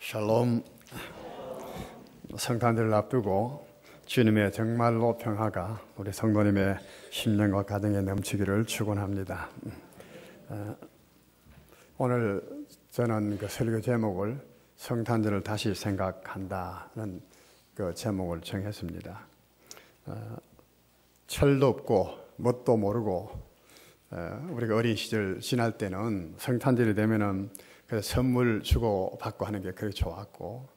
샬롬. 성탄절을 앞두고 주님의 정말로 평화가 우리 성도님의 심령과 가정에 넘치기를 축원합니다. 오늘 저는 그 설교 제목을 성탄절을 다시 생각한다는 그 제목을 정했습니다. 철도 없고 뭣도 모르고 우리가 어린 시절 지날 때는 성탄절이 되면은 선물 주고 받고 하는 게 그렇게 좋았고,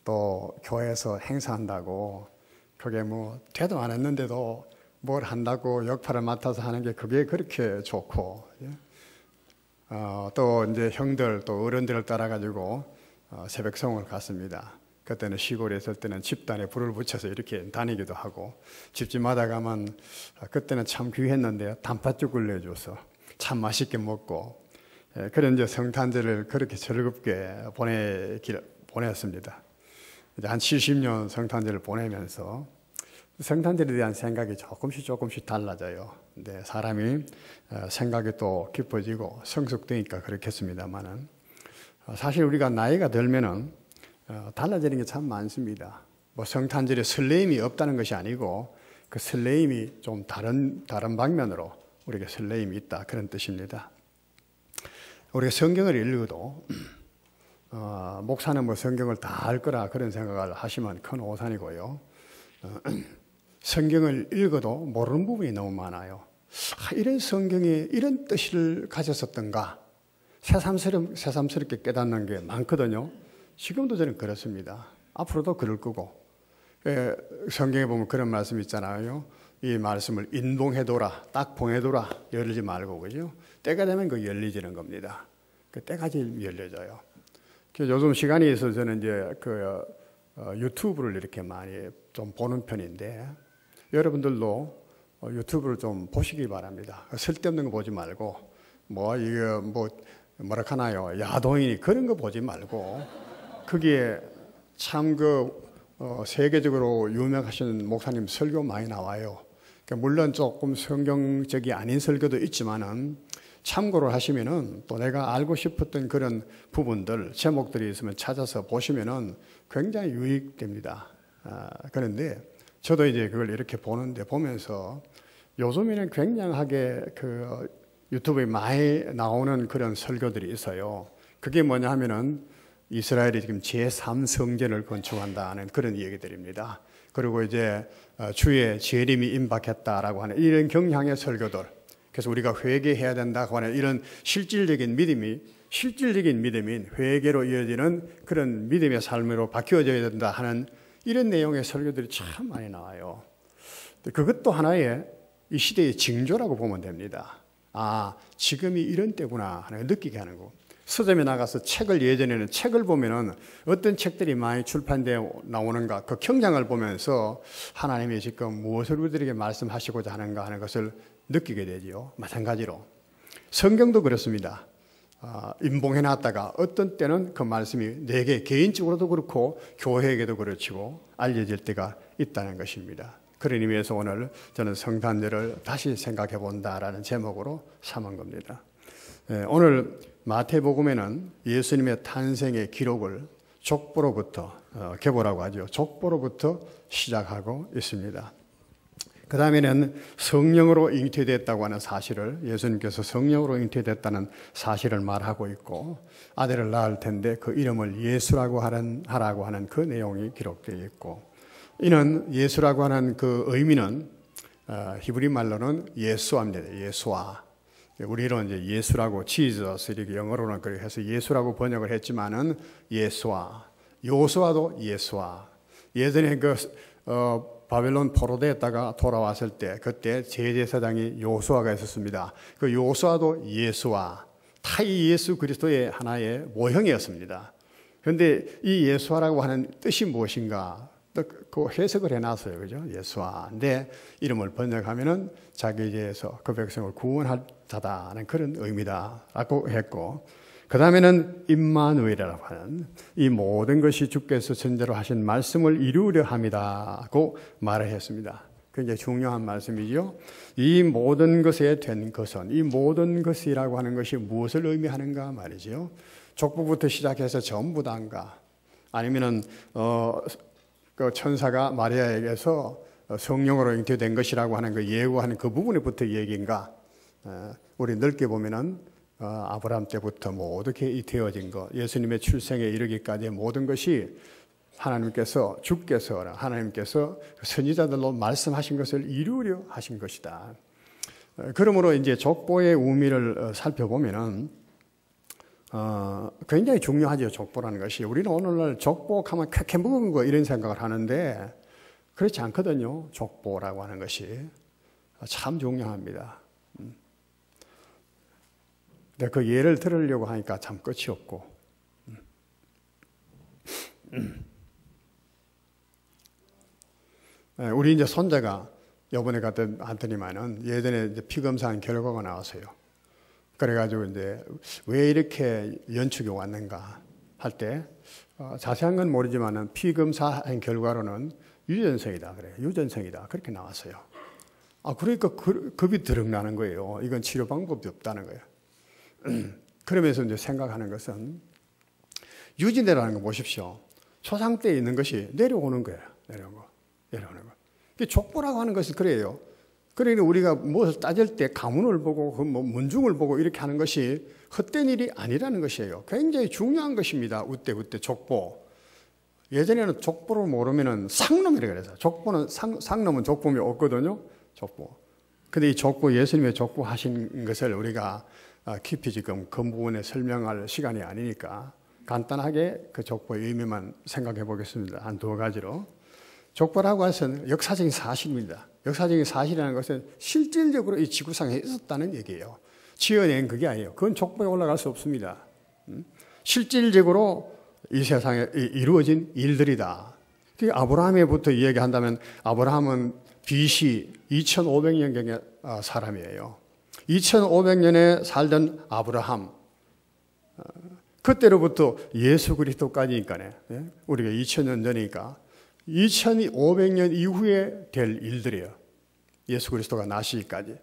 또 교회에서 행사한다고 그게 뭐 되도 안 했는데도 뭘 한다고 역할을 맡아서 하는 게 그게 그렇게 좋고, 또 이제 형들 또 어른들을 따라 가지고 새벽송을 갔습니다. 그때는 시골에 있을 때는 집단에 불을 붙여서 이렇게 다니기도 하고, 집집마다 가면 그때는 참 귀했는데 단팥죽을 내줘서 참 맛있게 먹고, 그런 이제 성탄절을 그렇게 즐겁게 보냈습니다. 이제 한 70년 성탄절을 보내면서 성탄절에 대한 생각이 조금씩 달라져요. 근데 사람이 생각이 또 깊어지고 성숙되니까 그렇겠습니다만은, 사실 우리가 나이가 들면은 달라지는 게 참 많습니다. 뭐 성탄절에 설레임이 없다는 것이 아니고 그 설레임이 좀 다른 방면으로 우리가 설레임이 있다, 그런 뜻입니다. 우리가 성경을 읽어도 목사는 뭐 성경을 다 알 거라 그런 생각을 하시면 큰 오산이고요. 성경을 읽어도 모르는 부분이 너무 많아요. 이런 성경에 이런 뜻을 가졌었던가 새삼스럽게 깨닫는 게 많거든요. 지금도 저는 그렇습니다. 앞으로도 그럴 거고. 성경에 보면 그런 말씀이 있잖아요. 이 말씀을 인봉해둬라, 딱 봉해둬라, 열리지 말고, 그죠? 때가 되면 그 열리지는 겁니다. 그 때까지 열려져요. 요즘 시간이 있어서 저는 이제 유튜브를 이렇게 많이 좀 보는 편인데, 여러분들도 유튜브를 좀 보시기 바랍니다. 쓸데없는 거 보지 말고, 뭐라 하나요? 야동이니 그런 거 보지 말고, 거기에 참 세계적으로 유명하신 목사님 설교 많이 나와요. 물론 조금 성경적이 아닌 설교도 있지만은 참고를 하시면은 또 내가 알고 싶었던 그런 부분들, 제목들이 있으면 찾아서 보시면은 굉장히 유익됩니다. 그런데 저도 이제 그걸 이렇게 보면서 요즘에는 굉장하게 유튜브에 많이 나오는 그런 설교들이 있어요. 그게 뭐냐 하면은 이스라엘이 지금 제3성전을 건축한다는 그런 얘기들입니다. 그리고 이제 주의 재림이 임박했다라고 하는 이런 경향의 설교들. 그래서 우리가 회개해야 된다고 하는 이런 실질적인 믿음인 회개로 이어지는 그런 믿음의 삶으로 바뀌어져야 된다 하는 이런 내용의 설교들이 참 많이 나와요. 그것도 하나의 이 시대의 징조라고 보면 됩니다. 지금이 이런 때구나 하는 걸 느끼게 하는 거. 서점에 나가서 예전에는 책을 보면은 어떤 책들이 많이 출판되어 나오는가, 그 경향을 보면서 하나님이 지금 무엇을 우리들에게 말씀하시고자 하는가 하는 것을 느끼게 되지요. 마찬가지로 성경도 그렇습니다. 임봉해놨다가 어떤 때는 그 말씀이 내게 개인적으로도 그렇고 교회에게도 그렇고 알려질 때가 있다는 것입니다. 그런 의미에서 오늘 저는 성탄절을 다시 생각해 본다라는 제목으로 삼은 겁니다. 오늘 마태복음에는 예수님의 탄생의 기록을 족보로부터 계보라고 하죠. 족보로부터 시작하고 있습니다. 그 다음에는 성령으로 잉태됐다고 하는 사실을, 예수님께서 성령으로 잉태됐다는 사실을 말하고 있고, 아들을 낳을 텐데 그 이름을 예수라고 하라고 하는 그 내용이 기록되어 있고, 이는 예수라고 하는 그 의미는 히브리 말로는 예수아입니다. 예수아. 우리는 이제 예수라고 지저스 이렇게 영어로는 그렇게 해서 예수라고 번역을 했지만은 예수아, 요수아도 예수아. 예전에 바벨론 포로되었다가 돌아왔을 때 그때 제제사장이 요수아가 있었습니다. 그 요수아도 예수아, 타이 예수 그리스도의 하나의 모형이었습니다. 그런데 이 예수아라고 하는 뜻이 무엇인가? 그 해석을 해놨어요. 그죠? 예수아인데 이름을 번역하면은 자기 죄에서 그 백성을 구원할 자다는 그런 의미다라고 했고, 그 다음에는 임마누엘이라고 하는 이 모든 것이 주께서 전제로 하신 말씀을 이루려 함이다고 말을 했습니다. 굉장히 중요한 말씀이죠. 이 모든 것에 된 것은, 이 모든 것이라고 하는 것이 무엇을 의미하는가 말이죠. 족보부터 시작해서 전부 다인가. 아니면은 그 천사가 마리아에게서 성령으로 잉태된 것이라고 하는 그 예고하는 그 부분에부터 얘기인가? 우리 넓게 보면은 아브라함 때부터 뭐 어떻게 되어진 것, 예수님의 출생에 이르기까지의 모든 것이 하나님께서 주께서 하나님께서 선지자들로 말씀하신 것을 이루려 하신 것이다. 그러므로 이제 족보의 의미를 살펴보면은 굉장히 중요하죠. 족보라는 것이. 우리는 오늘날 족보하면 쾌쾌 먹은 거 이런 생각을 하는데 그렇지 않거든요. 족보라고 하는 것이 참 중요합니다. 근데 그 예를 들으려고 하니까 참 끝이 없고. 우리 이제 손자가 요번에 갔더니만은 예전에 이제 피 검사한 결과가 나왔어요. 그래가지고 이제 왜 이렇게 연축이 왔는가 할 때 자세한 건 모르지만은 피 검사한 결과로는 유전성이다 그래. 유전성이다 그렇게 나왔어요. 그러니까 겁이 드럭 나는 거예요. 이건 치료 방법이 없다는 거예요. 그러면서 이제 생각하는 것은 유전이라는 거 보십시오. 초상 때 있는 것이 내려오는 거예요. 내려오는 거. 족보라고 하는 것이 그래요. 그러니까 우리가 무엇을 따질 때 가문을 보고 뭐 문중을 보고 이렇게 하는 것이 헛된 일이 아니라는 것이에요. 굉장히 중요한 것입니다. 우때 족보. 예전에는 족보를 모르면은 상놈이라고 그래서 족보는 상놈은 족보이 없거든요. 족보. 근데 이 족보 예수님의 족보 하신 것을 우리가 깊이 지금 그 부분에 설명할 시간이 아니니까 간단하게 그 족보의 의미만 생각해 보겠습니다. 한 두 가지로. 족보라고 해서는 역사적인 사실입니다. 역사적인 사실이라는 것은 실질적으로 이 지구상에 있었다는 얘기예요. 지어낸 그게 아니에요. 그건 족보에 올라갈 수 없습니다. 실질적으로 이 세상에 이루어진 일들이다. 아브라함에부터 이야기한다면 아브라함은 BC 2500년경의 사람이에요. 2500년에 살던 아브라함, 그때로부터 예수 그리스도까지니까네. 우리가 2000년 전이니까 2500년 이후에 될 일들이에요. 예수 그리스도가 나시기까지.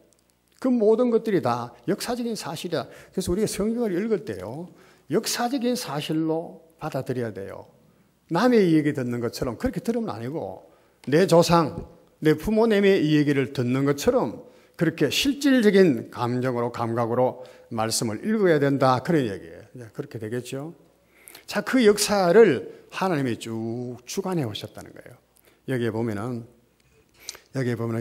그 모든 것들이 다 역사적인 사실이다. 그래서 우리가 성경을 읽을 때요, 역사적인 사실로 받아들여야 돼요. 남의 얘기 듣는 것처럼 그렇게 들으면 아니고 내 조상, 내 부모님의 이 얘기를 듣는 것처럼 그렇게 실질적인 감정으로 감각으로 말씀을 읽어야 된다. 그런 얘기예요. 그렇게 되겠죠. 자, 그 역사를 하나님이 쭉 주관해 오셨다는 거예요. 여기에 보면은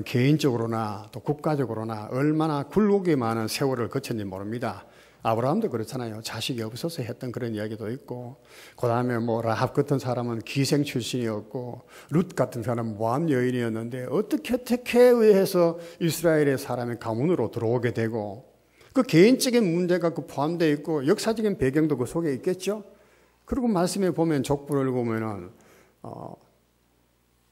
개인적으로나 또 국가적으로나 얼마나 굴곡이 많은 세월을 거쳤는지 모릅니다. 아브라함도 그렇잖아요. 자식이 없어서 했던 그런 이야기도 있고, 그 다음에 뭐 라합 같은 사람은 기생 출신이었고, 룻 같은 사람은 모압 여인이었는데 어떻게 의해서 이스라엘의 사람의 가문으로 들어오게 되고, 그 개인적인 문제가 그 포함되어 있고 역사적인 배경도 그 속에 있겠죠. 그리고 말씀에 보면 족보를 보면은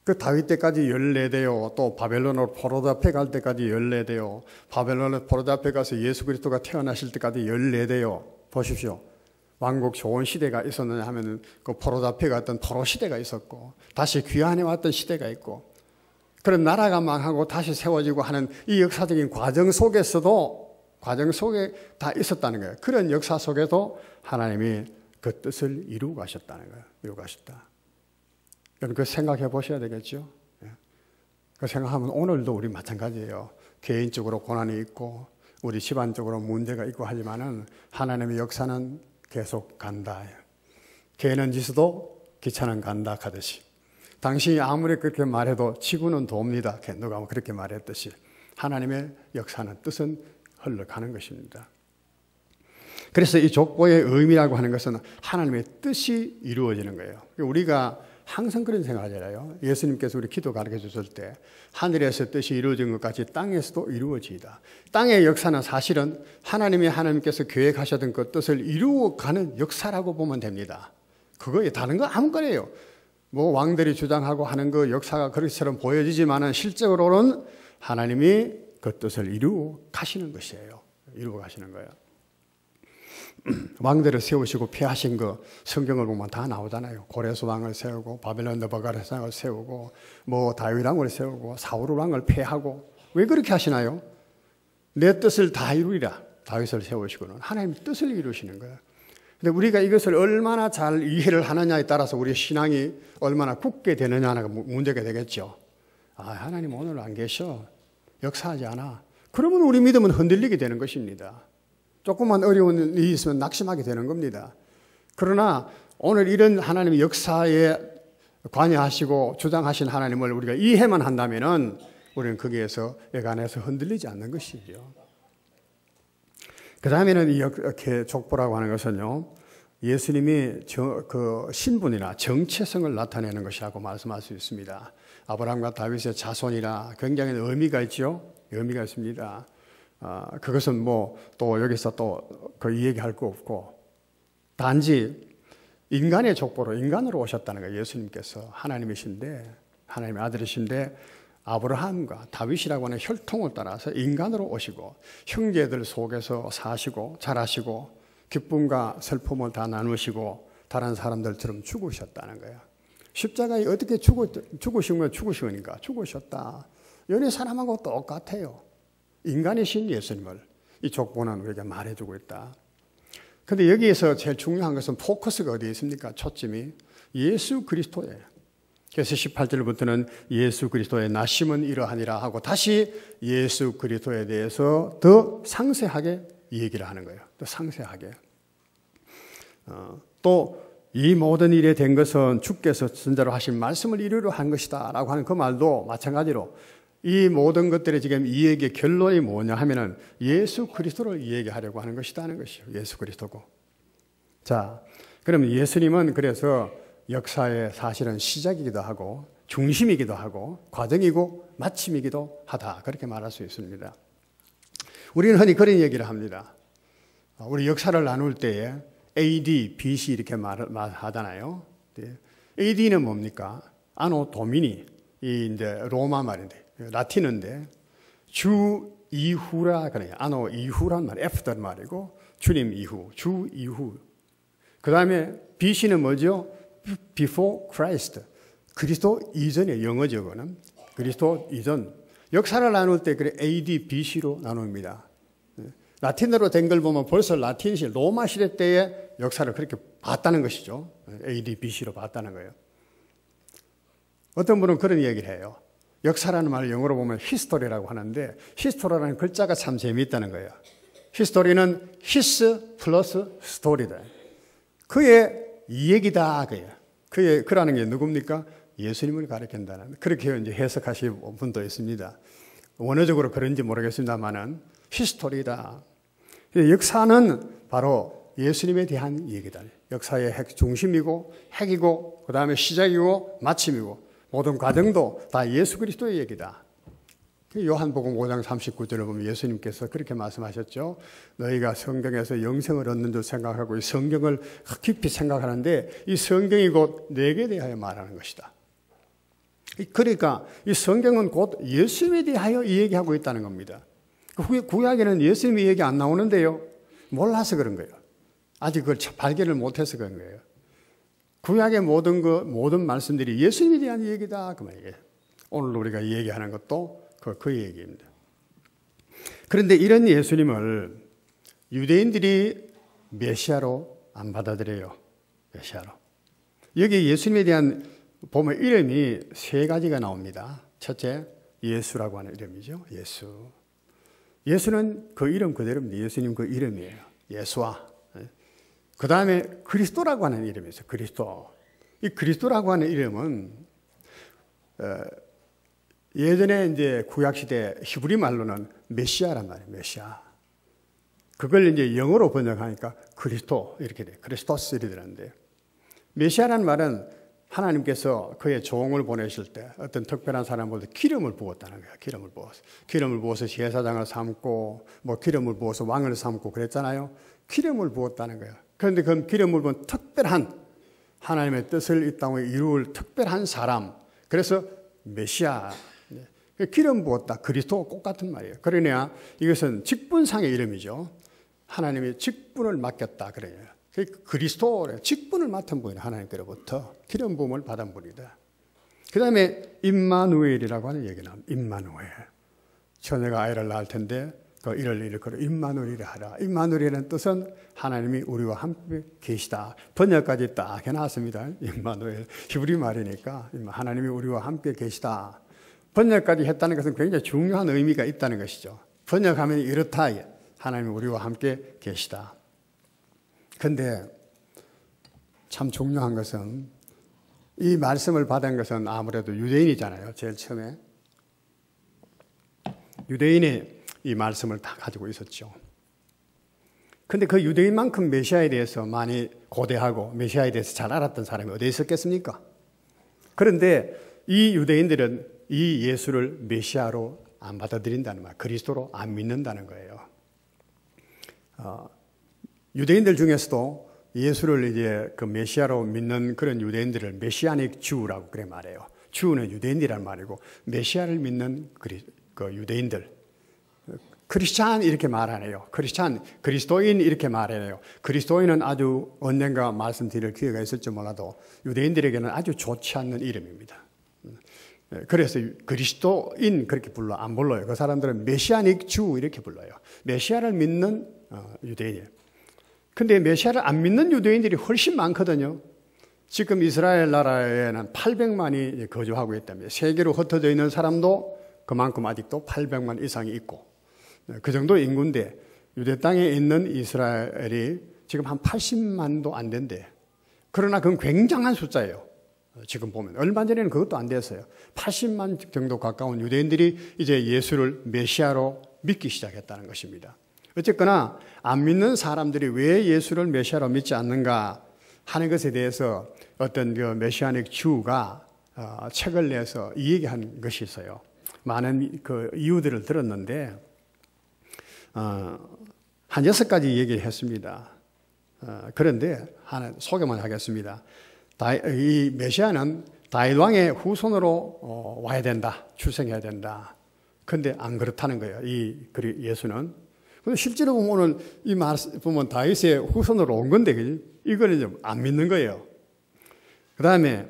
그 다윗 때까지 14대요. 또 바벨론으로 포로도 앞에 갈 때까지 14대요. 바벨론으로 포로도 앞에 가서 예수 그리스도가 태어나실 때까지 14대요. 보십시오. 왕국 좋은 시대가 있었느냐 하면은 그 포로도 앞에 갔던 포로 시대가 있었고, 다시 귀환해 왔던 시대가 있고, 그런 나라가 망하고 다시 세워지고 하는 이 역사적인 과정 속에 다 있었다는 거예요. 그런 역사 속에도 하나님이 그 뜻을 이루고 가셨다는 거예요. 이루고 가셨다. 여러분, 그 생각해 보셔야 되겠죠. 그 생각하면 오늘도 우리 마찬가지예요. 개인적으로 고난이 있고 우리 집안적으로 문제가 있고 하지만은 하나님의 역사는 계속 간다. 개는 지수도 기차는 간다 하듯이, 당신이 아무리 그렇게 말해도 지구는 돕니다. 누가 그렇게 말했듯이 하나님의 역사는 뜻은 흘러가는 것입니다. 그래서 이 족보의 의미라고 하는 것은 하나님의 뜻이 이루어지는 거예요. 우리가 항상 그런 생각하잖아요. 예수님께서 우리 기도 가르쳐 주실 때 하늘에서 뜻이 이루어진 것 같이 땅에서도 이루어지이다. 땅의 역사는 사실은 하나님께서 계획하셨던 그 뜻을 이루어가는 역사라고 보면 됩니다. 그거에 다른 거 아무거나요. 뭐 왕들이 주장하고 하는 그 역사가 그렇게처럼 보여지지만은 실제로는 하나님이 그 뜻을 이루어 가시는 것이에요. 이루어 가시는 거예요. 왕들을 세우시고 폐하신 거 성경을 보면 다 나오잖아요. 고레스 왕을 세우고 바벨론 느부갓네살을 세우고 뭐 다윗 왕을 세우고 사울 왕을 폐하고, 왜 그렇게 하시나요? 내 뜻을 다 이루리라. 다윗을 세우시고는 하나님 뜻을 이루시는 거예요. 근데 우리가 이것을 얼마나 잘 이해를 하느냐에 따라서 우리의 신앙이 얼마나 굳게 되느냐가 문제가 되겠죠. 하나님 오늘 안 계셔. 역사하지 않아. 그러면 우리 믿음은 흔들리게 되는 것입니다. 조금만 어려운 일이 있으면 낙심하게 되는 겁니다. 그러나 오늘 이런 하나님의 역사에 관여하시고 주장하신 하나님을 우리가 이해만 한다면은 우리는 거기에서 여간에서 흔들리지 않는 것이죠. 그 다음에는 이렇게 족보라고 하는 것은요, 예수님이 그 신분이나 정체성을 나타내는 것이라고 말씀할 수 있습니다. 아브라함과 다윗의 자손이라 굉장히 의미가 있죠. 의미가 있습니다. 그것은 뭐 또 여기서 또 그 이야기할 거 없고, 단지 인간의 족보로 인간으로 오셨다는 거예요. 예수님께서 하나님이신데, 하나님의 아들이신데 아브라함과 다윗이라고 하는 혈통을 따라서 인간으로 오시고 형제들 속에서 사시고 자라시고 기쁨과 슬픔을 다 나누시고 다른 사람들처럼 죽으셨다는 거예요. 십자가에 어떻게 죽으신 건 죽으시니까 죽으셨다. 연애 사람하고 똑같아요. 인간이신 예수님을 이 족보는 우리가 말해주고 있다. 그런데 여기에서 제일 중요한 것은 포커스가 어디에 있습니까? 초점이 예수 그리스도예요. 그래서 18절부터는 예수 그리스도의 나심은 이러하니라 하고 다시 예수 그리스도에 대해서 더 상세하게 얘기를 하는 거예요. 더 상세하게. 또 이 모든 일에 된 것은 주께서 선자로 하신 말씀을 이루려 한 것이다 라고 하는 그 말도 마찬가지로 이 모든 것들의 지금 이 얘기의 결론이 뭐냐 하면은 예수 그리스도를 얘기하려고 하는 것이다는 것이요. 예수 그리스도고. 자, 그러면 예수님은 그래서 역사의 사실은 시작이기도 하고 중심이기도 하고 과정이고 마침이기도 하다. 그렇게 말할 수 있습니다. 우리는 흔히 그런 얘기를 합니다. 우리 역사를 나눌 때에 AD, BC 이렇게 말하잖아요. AD는 뭡니까? 아노 도미니. 이 이제 로마 말인데 라틴어인데 주 이후라 그래요. 아노 이후란 말, after 말이고 주님 이후, 주 이후. 그 다음에 BC는 뭐죠? Before Christ. 그리스도 이전의 영어죠, 그거는. 그리스도 이전. 역사를 나눌 때 그래 AD, BC로 나눕니다. 라틴어로 된 걸 보면 벌써 라틴시, 로마 시대 때의 역사를 그렇게 봤다는 것이죠. AD, BC로 봤다는 거예요. 어떤 분은 그런 얘기를 해요. 역사라는 말을 영어로 보면 history라고 하는데 history라는 글자가 참 재미있다는 거예요. history는 his 플러스 story다. 그의 이야기다. 그라는 게 누굽니까? 예수님을 가리킨다는. 그렇게 이제 해석하시는 분도 있습니다. 원어적으로 그런지 모르겠습니다만은 히스토리다. 역사는 바로 예수님에 대한 얘기다. 역사의 핵 중심이고 핵이고 그 다음에 시작이고 마침이고 모든 과정도 다 예수 그리스도의 얘기다. 요한복음 5장 39절을 보면 예수님께서 그렇게 말씀하셨죠. 너희가 성경에서 영생을 얻는 줄 생각하고 이 성경을 깊이 생각하는데 이 성경이 곧 내게 대하여 말하는 것이다. 그러니까 이 성경은 곧 예수님에 대하여 이 얘기하고 있다는 겁니다. 구약에는 예수님의 얘기 안 나오는데요. 몰라서 그런 거예요. 아직 그걸 발견을 못해서 그런 거예요. 구약의 모든 말씀들이 예수님에 대한 얘기다. 그 말이에요. 오늘 우리가 얘기하는 것도 그 얘기입니다. 그런데 이런 예수님을 유대인들이 메시아로 안 받아들여요. 메시아로. 여기 예수님에 대한 보면 이름이 세 가지가 나옵니다. 첫째, 예수라고 하는 이름이죠. 예수. 예수는 그 이름 그대로입니다. 예수님 그 이름이에요. 예수와. 그 다음에 그리스도라고 하는 이름이 있어요. 그리스도. 이 그리스도라고 하는 이름은 예전에 이제 구약시대 히브리 말로는 메시아란 말이에요. 메시아. 그걸 이제 영어로 번역하니까 그리스도 이렇게 돼요. 크리스토스 이렇게 되는데 메시아란 말은 하나님께서 그의 종을 보내실 때 어떤 특별한 사람한테 기름을 부었다는 거예요. 기름을 부어서 제사장을 삼고 뭐 기름을 부어서 왕을 삼고 그랬잖아요. 기름을 부었다는 거예요. 그런데 그 기름을 부은 특별한 하나님의 뜻을 이 땅에 이룰 특별한 사람. 그래서 메시아. 기름 부었다. 그리스도 똑같은 말이에요. 그러냐 이것은 직분상의 이름이죠. 하나님의 직분을 맡겼다 그래요. 그리스도 직분을 맡은 분이 하나님께로부터 기름 부음을 받은 분이다. 그 다음에 임마누엘이라고 하는 얘기는 임마누엘. 처녀가 아이를 낳을 텐데 이를 일컬어 임마누엘이라 하라. 임마누엘이라는 뜻은 하나님이 우리와 함께 계시다. 번역까지 딱 해놨습니다. 임마누엘. 히브리 말이니까 하나님이 우리와 함께 계시다. 번역까지 했다는 것은 굉장히 중요한 의미가 있다는 것이죠. 번역하면 이렇다. 하나님이 우리와 함께 계시다. 그런데 참 중요한 것은 이 말씀을 받은 것은 아무래도 유대인이잖아요. 제일 처음에. 유대인이 이 말씀을 다 가지고 있었죠. 근데 그 유대인만큼 메시아에 대해서 많이 고대하고 메시아에 대해서 잘 알았던 사람이 어디에 있었겠습니까? 그런데 이 유대인들은 이 예수를 메시아로 안 받아들인다는 말, 그리스도로 안 믿는다는 거예요. 유대인들 중에서도 예수를 이제 그 메시아로 믿는 그런 유대인들을 메시아닉 주라고 그래 말해요. 주는 유대인이란 말이고 메시아를 믿는 그 유대인들. 크리스찬 이렇게 말 안 해요. 크리스찬, 그리스도인 이렇게 말해요. 그리스도인은 아주 언젠가 말씀드릴 기회가 있을지 몰라도 유대인들에게는 아주 좋지 않는 이름입니다. 그래서 그리스도인 그렇게 안 불러요. 그 사람들은 메시아닉 주 이렇게 불러요. 메시아를 믿는 유대인이에요. 근데 메시아를 안 믿는 유대인들이 훨씬 많거든요. 지금 이스라엘 나라에는 800만이 거주하고 있답니다. 세계로 흩어져 있는 사람도 그만큼 아직도 800만 이상이 있고 그 정도 인구인데 유대 땅에 있는 이스라엘이 지금 한 80만도 안 된대. 그러나 그건 굉장한 숫자예요. 지금 보면 얼마 전에는 그것도 안 됐어요. 80만 정도 가까운 유대인들이 이제 예수를 메시아로 믿기 시작했다는 것입니다. 어쨌거나 안 믿는 사람들이 왜 예수를 메시아로 믿지 않는가 하는 것에 대해서 어떤 그 메시아닉 주가 책을 내서 이 얘기한 것이 있어요. 많은 그 이유들을 들었는데 한 6가지 얘기를 했습니다. 그런데 하나 소개만 하겠습니다. 이 메시아는 다윗 왕의 후손으로 와야 된다. 출생해야 된다. 그런데 안 그렇다는 거예요. 이 예수는. 근데 실제로 보면 이 말씀 보면 다윗의 후손으로 온 건데 이거는 좀 안 믿는 거예요. 그 다음에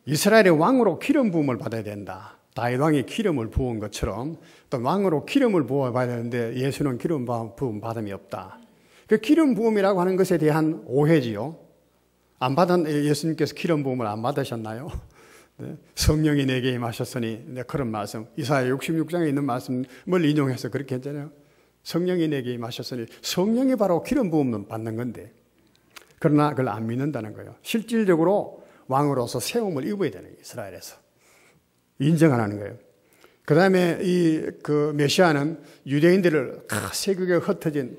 이스라엘의 왕으로 기름 부음을 받아야 된다. 다윗 왕이 기름을 부은 것처럼 또 왕으로 기름을 부어봐야 되는데 예수는 기름 부음 받음이 없다. 그 기름 부음이라고 하는 것에 대한 오해지요. 안 받은 예수님께서 기름 부음을 안 받으셨나요? 네. 성령이 내게 임하셨으니 네, 그런 말씀 이사야 66장에 있는 말씀을 인용해서 그렇게 했잖아요. 성령이 내게 임하셨으니 성령이 바로 기름 부음을 받는 건데 그러나 그걸 안 믿는다는 거예요. 실질적으로 왕으로서 세움을 입어야 되는 거예요. 이스라엘에서. 인정하는 거예요. 그 다음에 그 메시아는 유대인들을 세계에 흩어진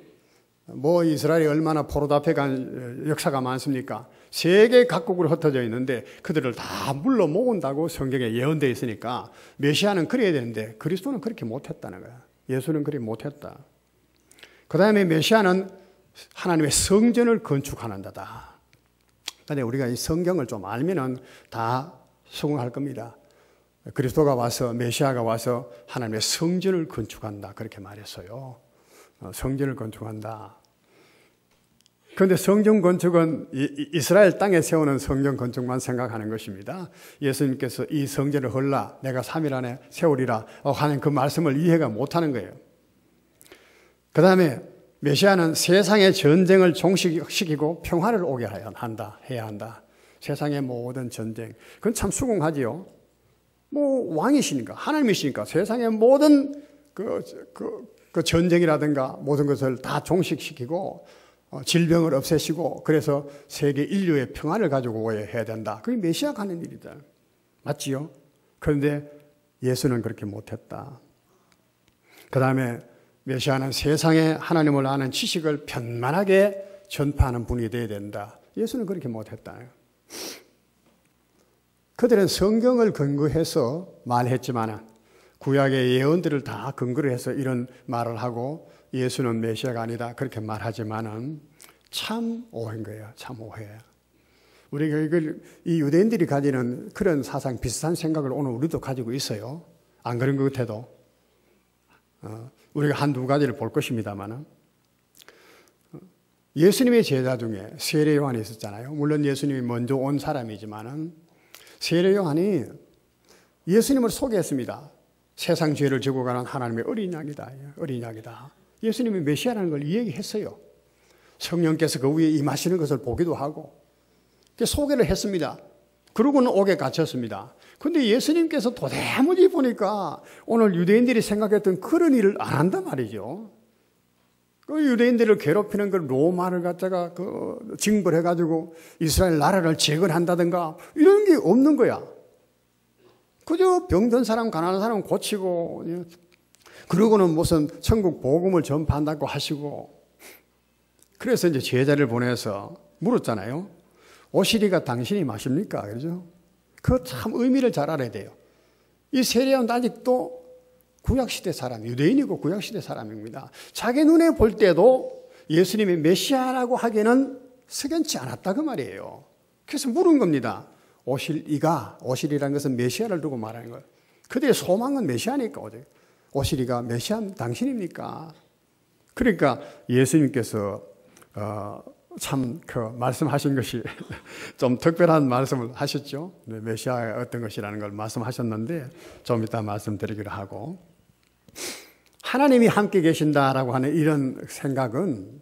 이스라엘이 얼마나 포로답해 간 역사가 많습니까? 세계 각국으로 흩어져 있는데 그들을 다 물러 모은다고 성경에 예언되어 있으니까 메시아는 그래야 되는데 그리스도는 그렇게 못했다는 거야. 예수는 그렇게 못했다. 그 다음에 메시아는 하나님의 성전을 건축하는 자다. 그런데 우리가 이 성경을 좀 알면은 다 수긍할 겁니다. 그리스도가 와서 메시아가 와서 하나님의 성전을 건축한다 그렇게 말했어요. 성전을 건축한다. 그런데 성전 건축은 이스라엘 땅에 세우는 성전 건축만 생각하는 것입니다. 예수님께서 이 성전을 헐라 내가 3일 안에 세우리라 하는 그 말씀을 이해가 못하는 거예요. 그 다음에 메시아는 세상의 전쟁을 종식시키고 평화를 오게 해야 한다. 세상의 모든 전쟁. 그건 참 수긍하지요. 왕이시니까, 하나님이시니까 세상의 모든 그 전쟁이라든가 모든 것을 다 종식시키고 질병을 없애시고 그래서 세계 인류의 평화를 가지고 오게 해야 된다. 그게 메시아가 하는 일이다. 맞지요? 그런데 예수는 그렇게 못했다. 그 다음에 메시아는 세상에 하나님을 아는 지식을 편만하게 전파하는 분이 되어야 된다. 예수는 그렇게 못했다. 그들은 성경을 근거해서 말했지만 구약의 예언들을 다 근거로 해서 이런 말을 하고 예수는 메시아가 아니다 그렇게 말하지만은 참 오해인 거예요. 참 오해예요. 우리가 이 유대인들이 가지는 그런 사상 비슷한 생각을 오늘 우리도 가지고 있어요. 안 그런 것 같아도 우리가 한두 가지를 볼 것입니다만은 예수님의 제자 중에 세례 요한이 있었잖아요. 물론 예수님이 먼저 온 사람이지만은 세례 요한이 예수님을 소개했습니다. 세상 죄를 지고 가는 하나님의 어린 양이다. 어린 양이다. 예수님이 메시아라는 걸 이야기했어요. 성령께서 그 위에 임하시는 것을 보기도 하고 소개를 했습니다. 그러고는 옥에 갇혔습니다. 그런데 예수님께서 도대체 보니까 오늘 유대인들이 생각했던 그런 일을 안 한단 말이죠. 그 유대인들을 괴롭히는 그 로마를 갖다가 징벌해가지고 이스라엘 나라를 재건한다든가 이런 게 없는 거야. 그저 병든 사람, 가난한 사람 고치고, 그러고는 무슨 천국 복음을 전파한다고 하시고, 그래서 이제 제자를 보내서 물었잖아요. 오시리가 당신이 마십니까? 그러죠? 그 참 의미를 잘 알아야 돼요. 이 세례요한은 아직도 구약시대 사람, 유대인이고 구약시대 사람입니다. 자기 눈에 볼 때도 예수님이 메시아라고 하기에는 석연치 않았다 그 말이에요. 그래서 물은 겁니다. 오시리라는 것은 메시아를 두고 말하는 거예요. 그들의 소망은 메시아니까. 오시리가 메시아 당신입니까? 그러니까 예수님께서 참 말씀하신 것이 좀 특별한 말씀을 하셨죠. 메시아가 어떤 것이라는 걸 말씀하셨는데 좀 이따 말씀드리기로 하고, 하나님이 함께 계신다라고 하는 이런 생각은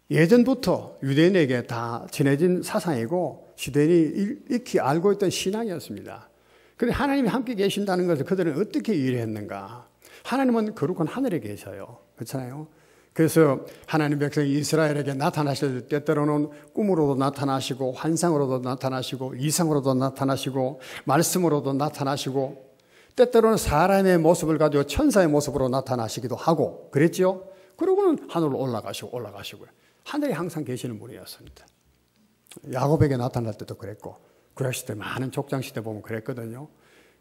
예전부터 유대인에게 다 전해진 사상이고 유대인이 익히 알고 있던 신앙이었습니다. 그런데 하나님이 함께 계신다는 것을 그들은 어떻게 이해했는가? 하나님은 거룩한 하늘에 계셔요. 그렇잖아요. 그래서 하나님 백성 이스라엘에게 나타나실 때 때로는 꿈으로도 나타나시고 환상으로도 나타나시고 이상으로도 나타나시고 말씀으로도 나타나시고 때때로는 사람의 모습을 가지고 천사의 모습으로 나타나시기도 하고 그랬죠. 그러고는 하늘로 올라가시고요. 하늘에 항상 계시는 분이었습니다. 야곱에게 나타날 때도 그랬고 구약시대 많은 족장시대 보면 그랬거든요.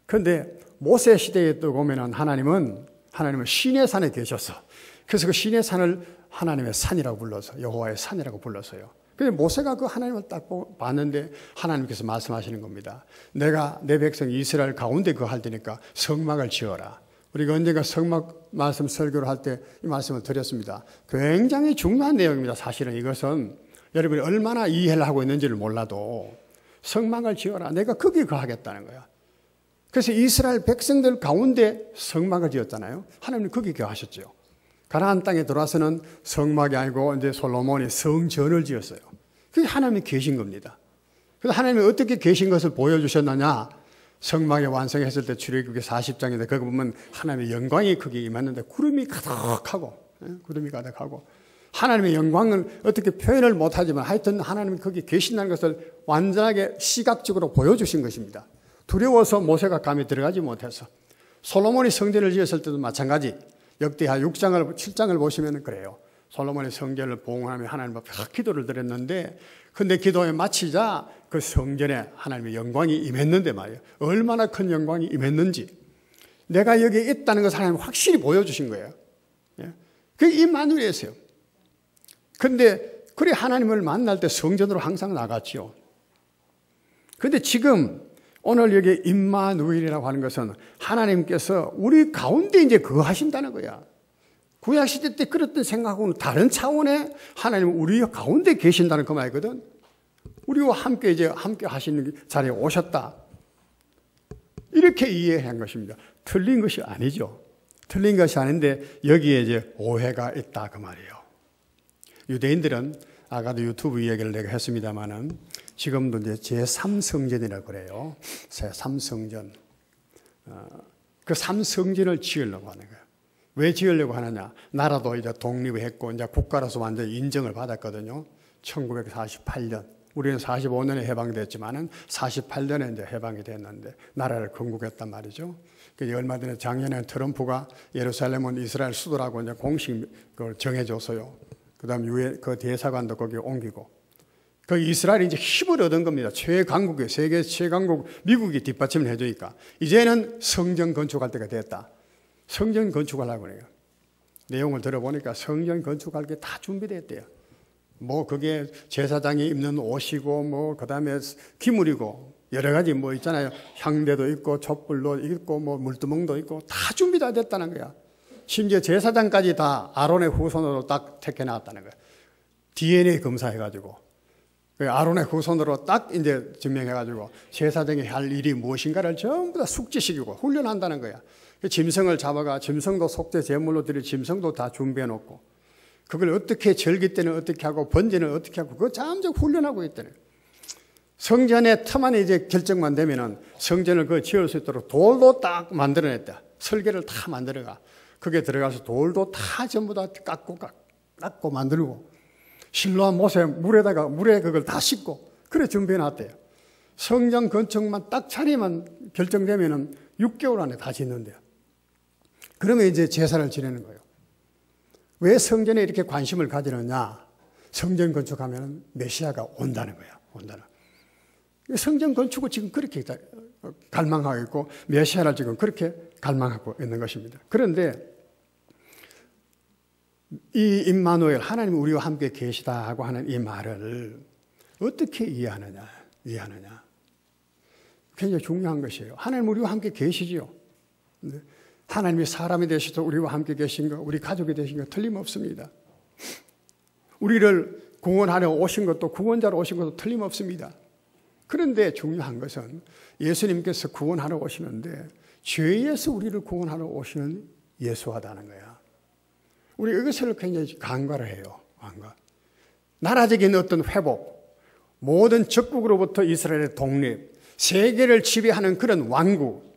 그런데 모세 시대에 또 보면 하나님은 시내 산에 계셔서 그래서 그 시내 산을 하나님의 산이라고 불러서 여호와의 산이라고 불렀어요. 그런데 모세가 그 하나님을 딱 봤는데 하나님께서 말씀하시는 겁니다. 내가 내 백성 이스라엘 가운데 그거 할 테니까 성막을 지어라. 우리가 언젠가 성막 말씀 설교를 할 때 이 말씀을 드렸습니다. 굉장히 중요한 내용입니다. 사실은 이것은 여러분이 얼마나 이해를 하고 있는지를 몰라도 성막을 지어라. 내가 거기 거하겠다는 거야. 그래서 이스라엘 백성들 가운데 성막을 지었잖아요. 하나님은 거기 거하셨죠. 가나안 땅에 들어와서는 성막이 아니고 이제 솔로몬이 성전을 지었어요. 그게 하나님이 계신 겁니다. 그래서 하나님이 어떻게 계신 것을 보여주셨느냐? 성막이 완성했을 때 출애굽기 40장인데 거기 보면 하나님의 영광이 거기에 임했는데 구름이 가득하고 하나님의 영광을 어떻게 표현을 못하지만 하여튼 하나님이 거기 계신다는 것을 완전하게 시각적으로 보여주신 것입니다. 두려워서 모세가 감히 들어가지 못해서 솔로몬이 성전을 지었을 때도 마찬가지. 역대하 6장을 7장을 보시면 그래요. 솔로몬이 성전을 봉헌하며 하나님 앞에 기도를 드렸는데 근데 기도에 마치자 그 성전에 하나님의 영광이 임했는데 말이에요. 얼마나 큰 영광이 임했는지 내가 여기에 있다는 것을 하나님 확실히 보여주신 거예요. 그게 임마누엘이었어요. 근데 그래 하나님을 만날 때 성전으로 항상 나갔지요. 근데 지금 오늘 여기 임마누엘이라고 하는 것은 하나님께서 우리 가운데 이제 거하신다는 거야. 구약시대 때 그랬던 생각하고는 다른 차원의 하나님은 우리 가운데 계신다는 그 말이거든. 우리와 함께 함께 하시는 자리에 오셨다. 이렇게 이해한 것입니다. 틀린 것이 아니죠. 틀린 것이 아닌데 여기에 이제 오해가 있다 그 말이에요. 유대인들은 아까도 유튜브 이야기를 내가 했습니다만은 지금도 이제 제3성전이라고 그래요. 제3성전. 그 3성전을 지으려고 하는 거예요. 왜 지으려고 하느냐? 나라도 이제 독립했고 이제 국가로서 완전 인정을 받았거든요. 1948년. 우리는 45년에 해방됐지만은 48년에 이제 해방이 됐는데 나라를 건국했단 말이죠. 얼마 전에 작년에 트럼프가 예루살렘은 이스라엘 수도라고 이제 공식 그걸 정해줬어요. 그다음 그 대사관도 거기 옮기고. 그 이스라엘이 이제 힘을 얻은 겁니다. 최강국이에요. 세계 최강국 미국이 뒷받침을 해주니까 이제는 성전 건축할 때가 됐다. 성전 건축하려고 그래요. 내용을 들어보니까 성전 건축할 게 다 준비됐대요. 뭐 그게 제사장이 입는 옷이고 뭐 그다음에 기물이고 여러 가지 뭐 있잖아요. 향대도 있고 촛불도 있고 뭐 물두멍도 있고 다 준비 다 됐다는 거야. 심지어 제사장까지 다 아론의 후손으로 딱 택해 나왔다는 거야. DNA 검사해가지고 아론의 후손으로 딱 이제 증명해가지고 제사장이 할 일이 무엇인가를 전부 다 숙지시키고 훈련한다는 거야. 짐승을 잡아가 짐승도 속죄 제물로 드릴 짐승도 다 준비해 놓고 그걸 어떻게 절기 때는 어떻게 하고 번제는 어떻게 하고 그거 잠적 훈련하고 있다는 거예요. 성전의 터만 이제 결정만 되면은 성전을 그 지을 수 있도록 돌도 딱 만들어냈다. 설계를 다 만들어가. 거기에 들어가서 돌도 다 전부 다 깎고 만들고 실로와 못에 물에 그걸 다 씻고 그래 준비해 놨대요. 성전 건축만 딱 차리만 결정되면은 6개월 안에 다 짓는데요. 그러면 이제 제사를 지내는 거예요. 왜 성전에 이렇게 관심을 가지느냐? 성전 건축하면 메시아가 온다는 거야. 온다는. 성전 건축을 지금 그렇게 갈망하고 있고 메시아를 지금 그렇게 갈망하고 있는 것입니다. 그런데 이 임마누엘 하나님이 우리와 함께 계시다 하고 하는 이 말을 어떻게 이해하느냐? 굉장히 중요한 것이에요. 하나님 우리와 함께 계시지요. 하나님이 사람이 되셔서 우리와 함께 계신 거, 우리 가족이 되신 거 틀림없습니다. 우리를 구원하려 오신 것도 구원자로 오신 것도 틀림없습니다. 그런데 중요한 것은 예수님께서 구원하러 오시는데 죄에서 우리를 구원하러 오시는 예수하다는 거야. 우리 이것을 굉장히 간과를 해요. 간과. 나라적인 어떤 회복, 모든 적국으로부터 이스라엘의 독립, 세계를 지배하는 그런 왕국,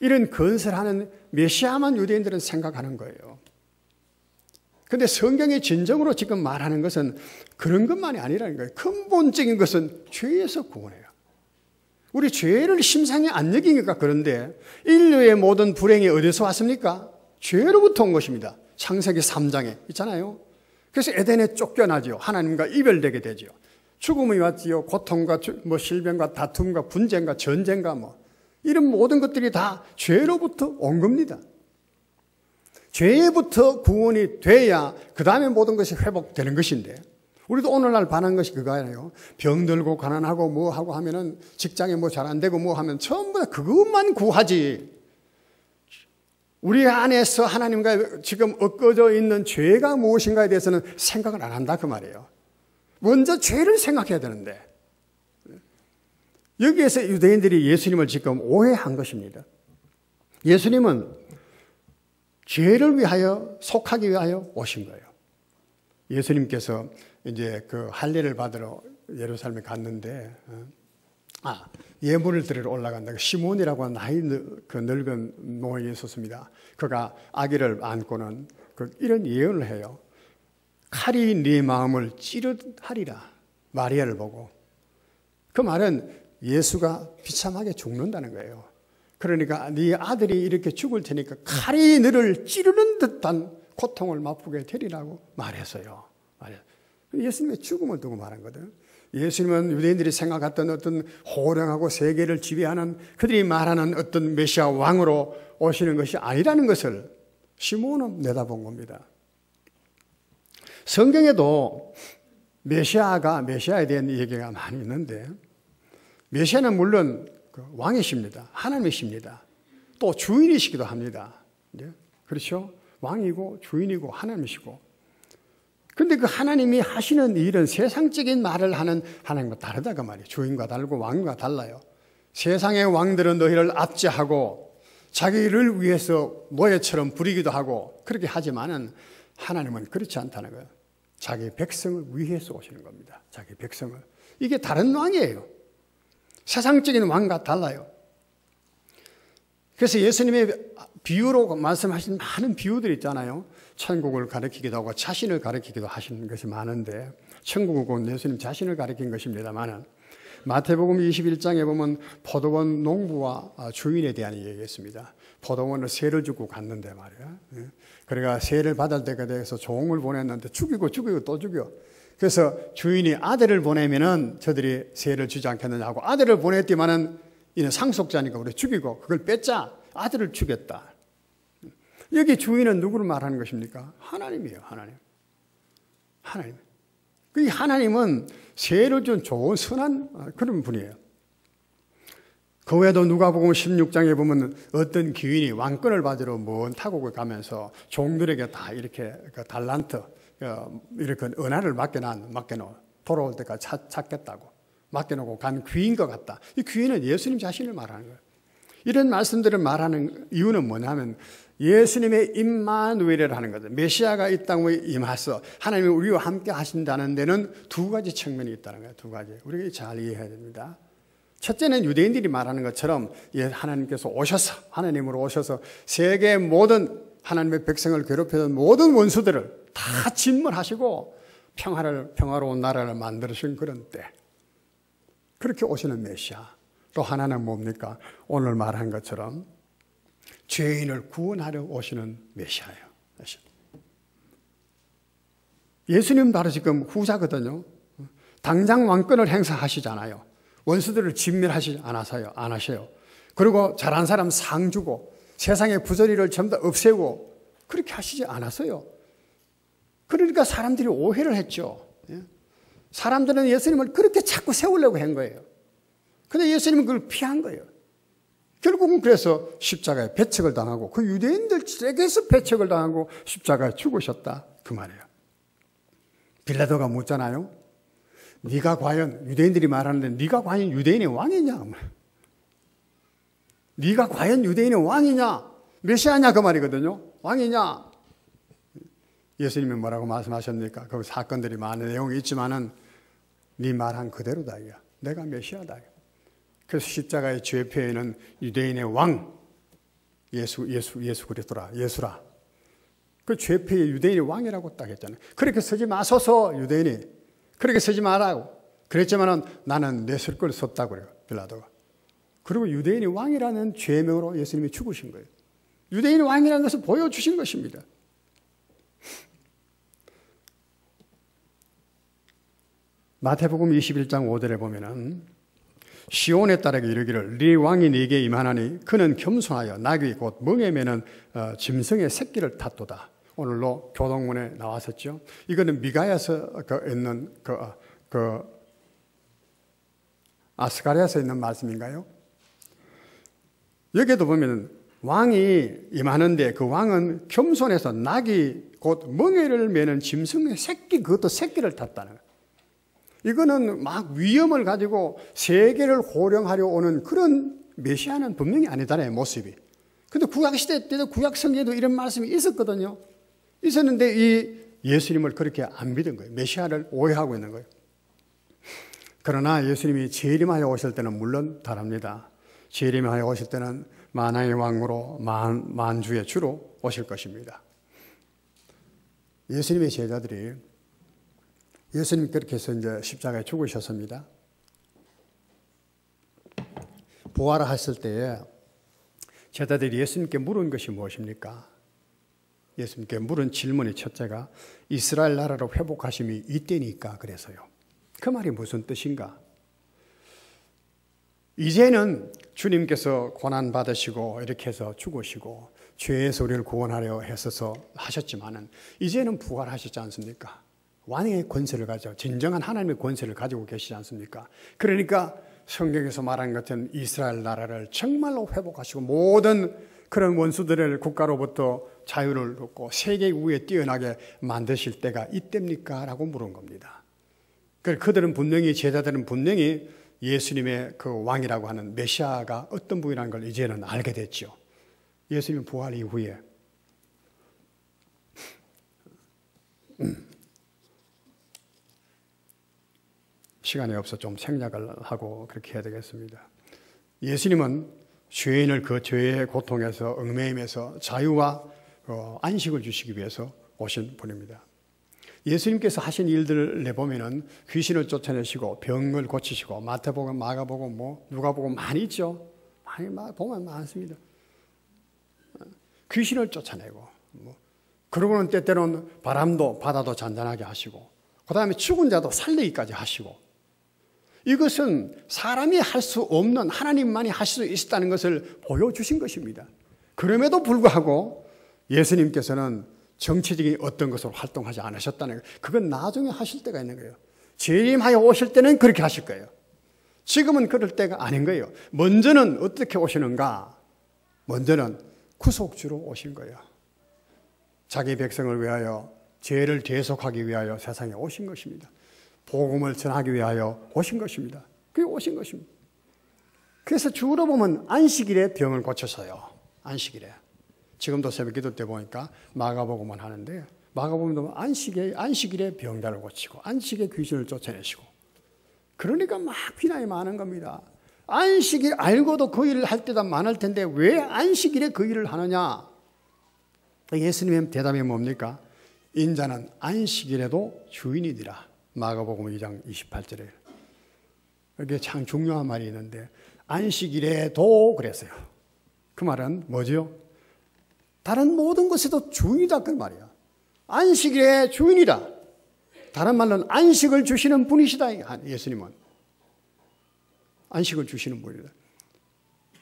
이런 건설하는 메시아만 유대인들은 생각하는 거예요. 그런데 성경이 진정으로 지금 말하는 것은 그런 것만이 아니라는 거예요. 근본적인 것은 죄에서 구원해요. 우리 죄를 심상히 안 여기니까 그런데 인류의 모든 불행이 어디서 왔습니까? 죄로부터 온 것입니다. 창세기 3장에 있잖아요. 그래서 에덴에 쫓겨나죠. 하나님과 이별되게 되죠. 죽음이 왔지요. 고통과 질병과 다툼과 분쟁과 전쟁과 이런 모든 것들이 다 죄로부터 온 겁니다. 죄부터 구원이 돼야 그 다음에 모든 것이 회복되는 것인데 우리도 오늘날 반한 것이 그거 아니에요. 병들고 가난하고 하고 하면은 직장에 잘 안 되고 하면 전부 다 그것만 구하지. 우리 안에서 하나님과 지금 얽어져 있는 죄가 무엇인가에 대해서는 생각을 안 한다 그 말이에요. 먼저 죄를 생각해야 되는데 여기에서 유대인들이 예수님을 지금 오해한 것입니다. 예수님은 죄를 위하여 속하기 위하여 오신 거예요. 예수님께서 이제 그 할례를 받으러 예루살렘에 갔는데 예물을 드리러 올라간다. 시몬이라고 하는 나이 그 늙은 노인이 있었습니다. 그가 아기를 안고는 이런 예언을 해요. 칼이 네 마음을 찌르하리라. 마리아를 보고. 그 말은 예수가 비참하게 죽는다는 거예요. 그러니까 네 아들이 이렇게 죽을 테니까 칼이 너를 찌르는 듯한 고통을 맛보게 되리라고 말했어요. 예수님의 죽음을 두고 말한 거든. 예수님은 유대인들이 생각했던 어떤 호령하고 세계를 지배하는 그들이 말하는 어떤 메시아 왕으로 오시는 것이 아니라는 것을 시몬은 내다본 겁니다. 성경에도 메시아에 대한 얘기가 많이 있는데 메시아는 물론 왕이십니다. 하나님이십니다. 또 주인이시기도 합니다. 그렇죠? 왕이고 주인이고 하나님이시고. 근데 그 하나님이 하시는 일은 세상적인 말을 하는 하나님과 다르다 그 말이에요. 주인과 다르고 왕과 달라요. 세상의 왕들은 너희를 압제하고 자기를 위해서 노예처럼 부리기도 하고 그렇게 하지만은 하나님은 그렇지 않다는 거예요. 자기 백성을 위해서 오시는 겁니다. 자기 백성을. 이게 다른 왕이에요. 세상적인 왕과 달라요. 그래서 예수님의 비유로 말씀하신 많은 비유들이 있잖아요. 천국을 가리키기도 하고 자신을 가리키기도 하시는 것이 많은데 천국은 예수님 자신을 가리킨 것입니다만 마태복음 21장에 보면 포도원 농부와 주인에 대한 얘기했습니다. 포도원을 세를 주고 갔는데 말이야. 그러니까 세를 받을 때가 돼서 종을 보냈는데 죽이고 또 죽여. 그래서 주인이 아들을 보내면은 저들이 세를 주지 않겠느냐 하고 아들을 보냈지만은 이는 상속자니까 우리 죽이고 그걸 뺏자. 아들을 죽였다. 여기 주인은 누구를 말하는 것입니까? 하나님이에요. 하나님. 그 하나님은 세를 준 좋은 선한 그런 분이에요. 그 외에도 누가복음 16장에 보면 어떤 귀인이 왕권을 받으러 먼 타국을 가면서 종들에게 다 이렇게 달란트 이렇게 은하를 맡겨놓고 돌아올 때까지 찾겠다고 맡겨놓고 간 귀인 것 같다. 이 귀인은 예수님 자신을 말하는 거예요. 이런 말씀들을 말하는 이유는 뭐냐면 예수님의 임마누엘이라는 거죠. 메시아가 이 땅에 임하서 하나님이 우리와 함께 하신다는 데는 두 가지 측면이 있다는 거예요. 두 가지. 우리가 잘 이해해야 됩니다. 첫째는 유대인들이 말하는 것처럼 하나님께서 오셔서, 하나님으로 오셔서 세계 모든 하나님의 백성을 괴롭히던 모든 원수들을 다 진멸하시고 평화로운 나라를 만들으신 그런 때. 그렇게 오시는 메시아. 또 하나는 뭡니까? 오늘 말한 것처럼 죄인을 구원하려 오시는 메시아예요. 예수님 바로 지금 후자거든요. 당장 왕권을 행사하시잖아요. 원수들을 진멸하시지 안 하셔요. 그리고 잘한 사람 상 주고 세상의 부조리를 전부 다 없애고 그렇게 하시지 않았어요. 그러니까 사람들이 오해를 했죠. 사람들은 예수님을 그렇게 자꾸 세우려고 한 거예요. 근데 예수님은 그걸 피한 거예요. 결국은 그래서 십자가에 배척을 당하고 그 유대인들에게서 배척을 당하고 십자가에 죽으셨다. 그 말이에요. 빌라도가 묻잖아요. 네가 과연 유대인들이 말하는데 네가 과연 유대인의 왕이냐? 네가 과연 유대인의 왕이냐? 메시아냐? 그 말이거든요. 왕이냐? 예수님이 뭐라고 말씀하셨습니까? 그 사건들이 많은 내용이 있지만은 네 말한 그대로다. 내가 메시아다. 그래서 십자가의 죄표에는 유대인의 왕 예수 그리스도라. 예수라. 그 죄표에 유대인의 왕이라고 딱 했잖아요. 그렇게 쓰지 마소서 유대인이. 그렇게 쓰지 말라고. 그랬지만은 나는 내 쓸 걸 썼다고 그래요. 빌라도가. 그리고 유대인이 왕이라는 죄명으로 예수님이 죽으신 거예요. 유대인이 왕이라는 것을 보여주신 것입니다. 마태복음 21장 5절에 보면은 시온의 딸에게 이르기를 네 왕이 네게 임하나니 그는 겸손하여 나귀 곧 멍에 매는 짐승의 새끼를 탔도다. 오늘로 교동문에 나왔었죠. 이거는 미가야서 있는 아스가랴서 있는 말씀인가요? 여기에도 보면 왕이 임하는데 그 왕은 겸손해서 나귀 곧 멍에를 매는 짐승의 새끼, 그것도 새끼를 탔다는 거예요. 이거는 막 위험을 가지고 세계를 호령하려 오는 그런 메시아는 분명히 아니잖아요, 모습이. 근데 구약시대 때도 구약성경에도 이런 말씀이 있었거든요. 있었는데 이 예수님을 그렇게 안 믿은 거예요. 메시아를 오해하고 있는 거예요. 그러나 예수님이 재림하여 오실 때는 물론 다릅니다. 재림하여 오실 때는 만왕의 왕으로 만주의 주로 오실 것입니다. 예수님의 제자들이 예수님 그렇게 해서 이제 십자가에 죽으셨습니다. 부활하셨을 때에 제자들이 예수님께 물은 것이 무엇입니까? 예수님께 물은 질문의 첫째가 이스라엘 나라로 회복하심이 이때니까 그래서요. 그 말이 무슨 뜻인가? 이제는 주님께서 고난 받으시고 이렇게 해서 죽으시고 죄에서 우리를 구원하려 했어서 하셨지만은 이제는 부활하셨지 않습니까? 왕의 권세를 가지고 진정한 하나님의 권세를 가지고 계시지 않습니까? 그러니까 성경에서 말한 것처럼 이스라엘 나라를 정말로 회복하시고 모든 그런 원수들을 국가로부터 자유를 얻고 세계 위에 뛰어나게 만드실 때가 이때입니까? 라고 물은 겁니다. 그들은 분명히 제자들은 분명히 예수님의 그 왕이라고 하는 메시아가 어떤 분이라는 걸 이제는 알게 됐죠. 예수님 부활 이후에 시간이 없어 좀 생략을 하고 그렇게 해야 되겠습니다. 예수님은 죄인을 그 죄의 고통에서 얽매임에서 자유와 안식을 주시기 위해서 오신 분입니다. 예수님께서 하신 일들을 내보면은 귀신을 쫓아내시고 병을 고치시고 마태복음, 마가복음, 누가복음 많이 있죠. 많이 보면 많습니다. 귀신을 쫓아내고 그러고는 때때로는 바람도 바다도 잔잔하게 하시고 그 다음에 죽은 자도 살리기까지 하시고 이것은 사람이 할 수 없는 하나님만이 하실 수 있다는 것을 보여주신 것입니다. 그럼에도 불구하고 예수님께서는 정치적인 어떤 것으로 활동하지 않으셨다는 거예요. 그건 나중에 하실 때가 있는 거예요. 재림하여 오실 때는 그렇게 하실 거예요. 지금은 그럴 때가 아닌 거예요. 먼저는 어떻게 오시는가? 먼저는 구속주로 오신 거예요. 자기 백성을 위하여 죄를 대속하기 위하여 세상에 오신 것입니다. 복음을 전하기 위하여 오신 것입니다. 그게 오신 것입니다. 그래서 주로 보면 안식일에 병을 고쳤어요. 안식일에. 지금도 새벽기도 때 보니까 마가복음을 하는데 마가복음도 안식일에 병자를 고치고 안식에 귀신을 쫓아내시고 그러니까 막 비난이 많은 겁니다. 안식일 알고도 그 일을 할 때도 많을 텐데 왜 안식일에 그 일을 하느냐? 예수님의 대답이 뭡니까? 인자는 안식일에도 주인이니라. 마가복음 2장 28절에. 이게 참 중요한 말이 있는데 안식일에도 그랬어요. 그 말은 뭐죠? 다른 모든 것에도 주인이다 그 말이야. 안식일의 주인이다. 다른 말로는 안식을 주시는 분이시다. 예수님은 안식을 주시는 분이다.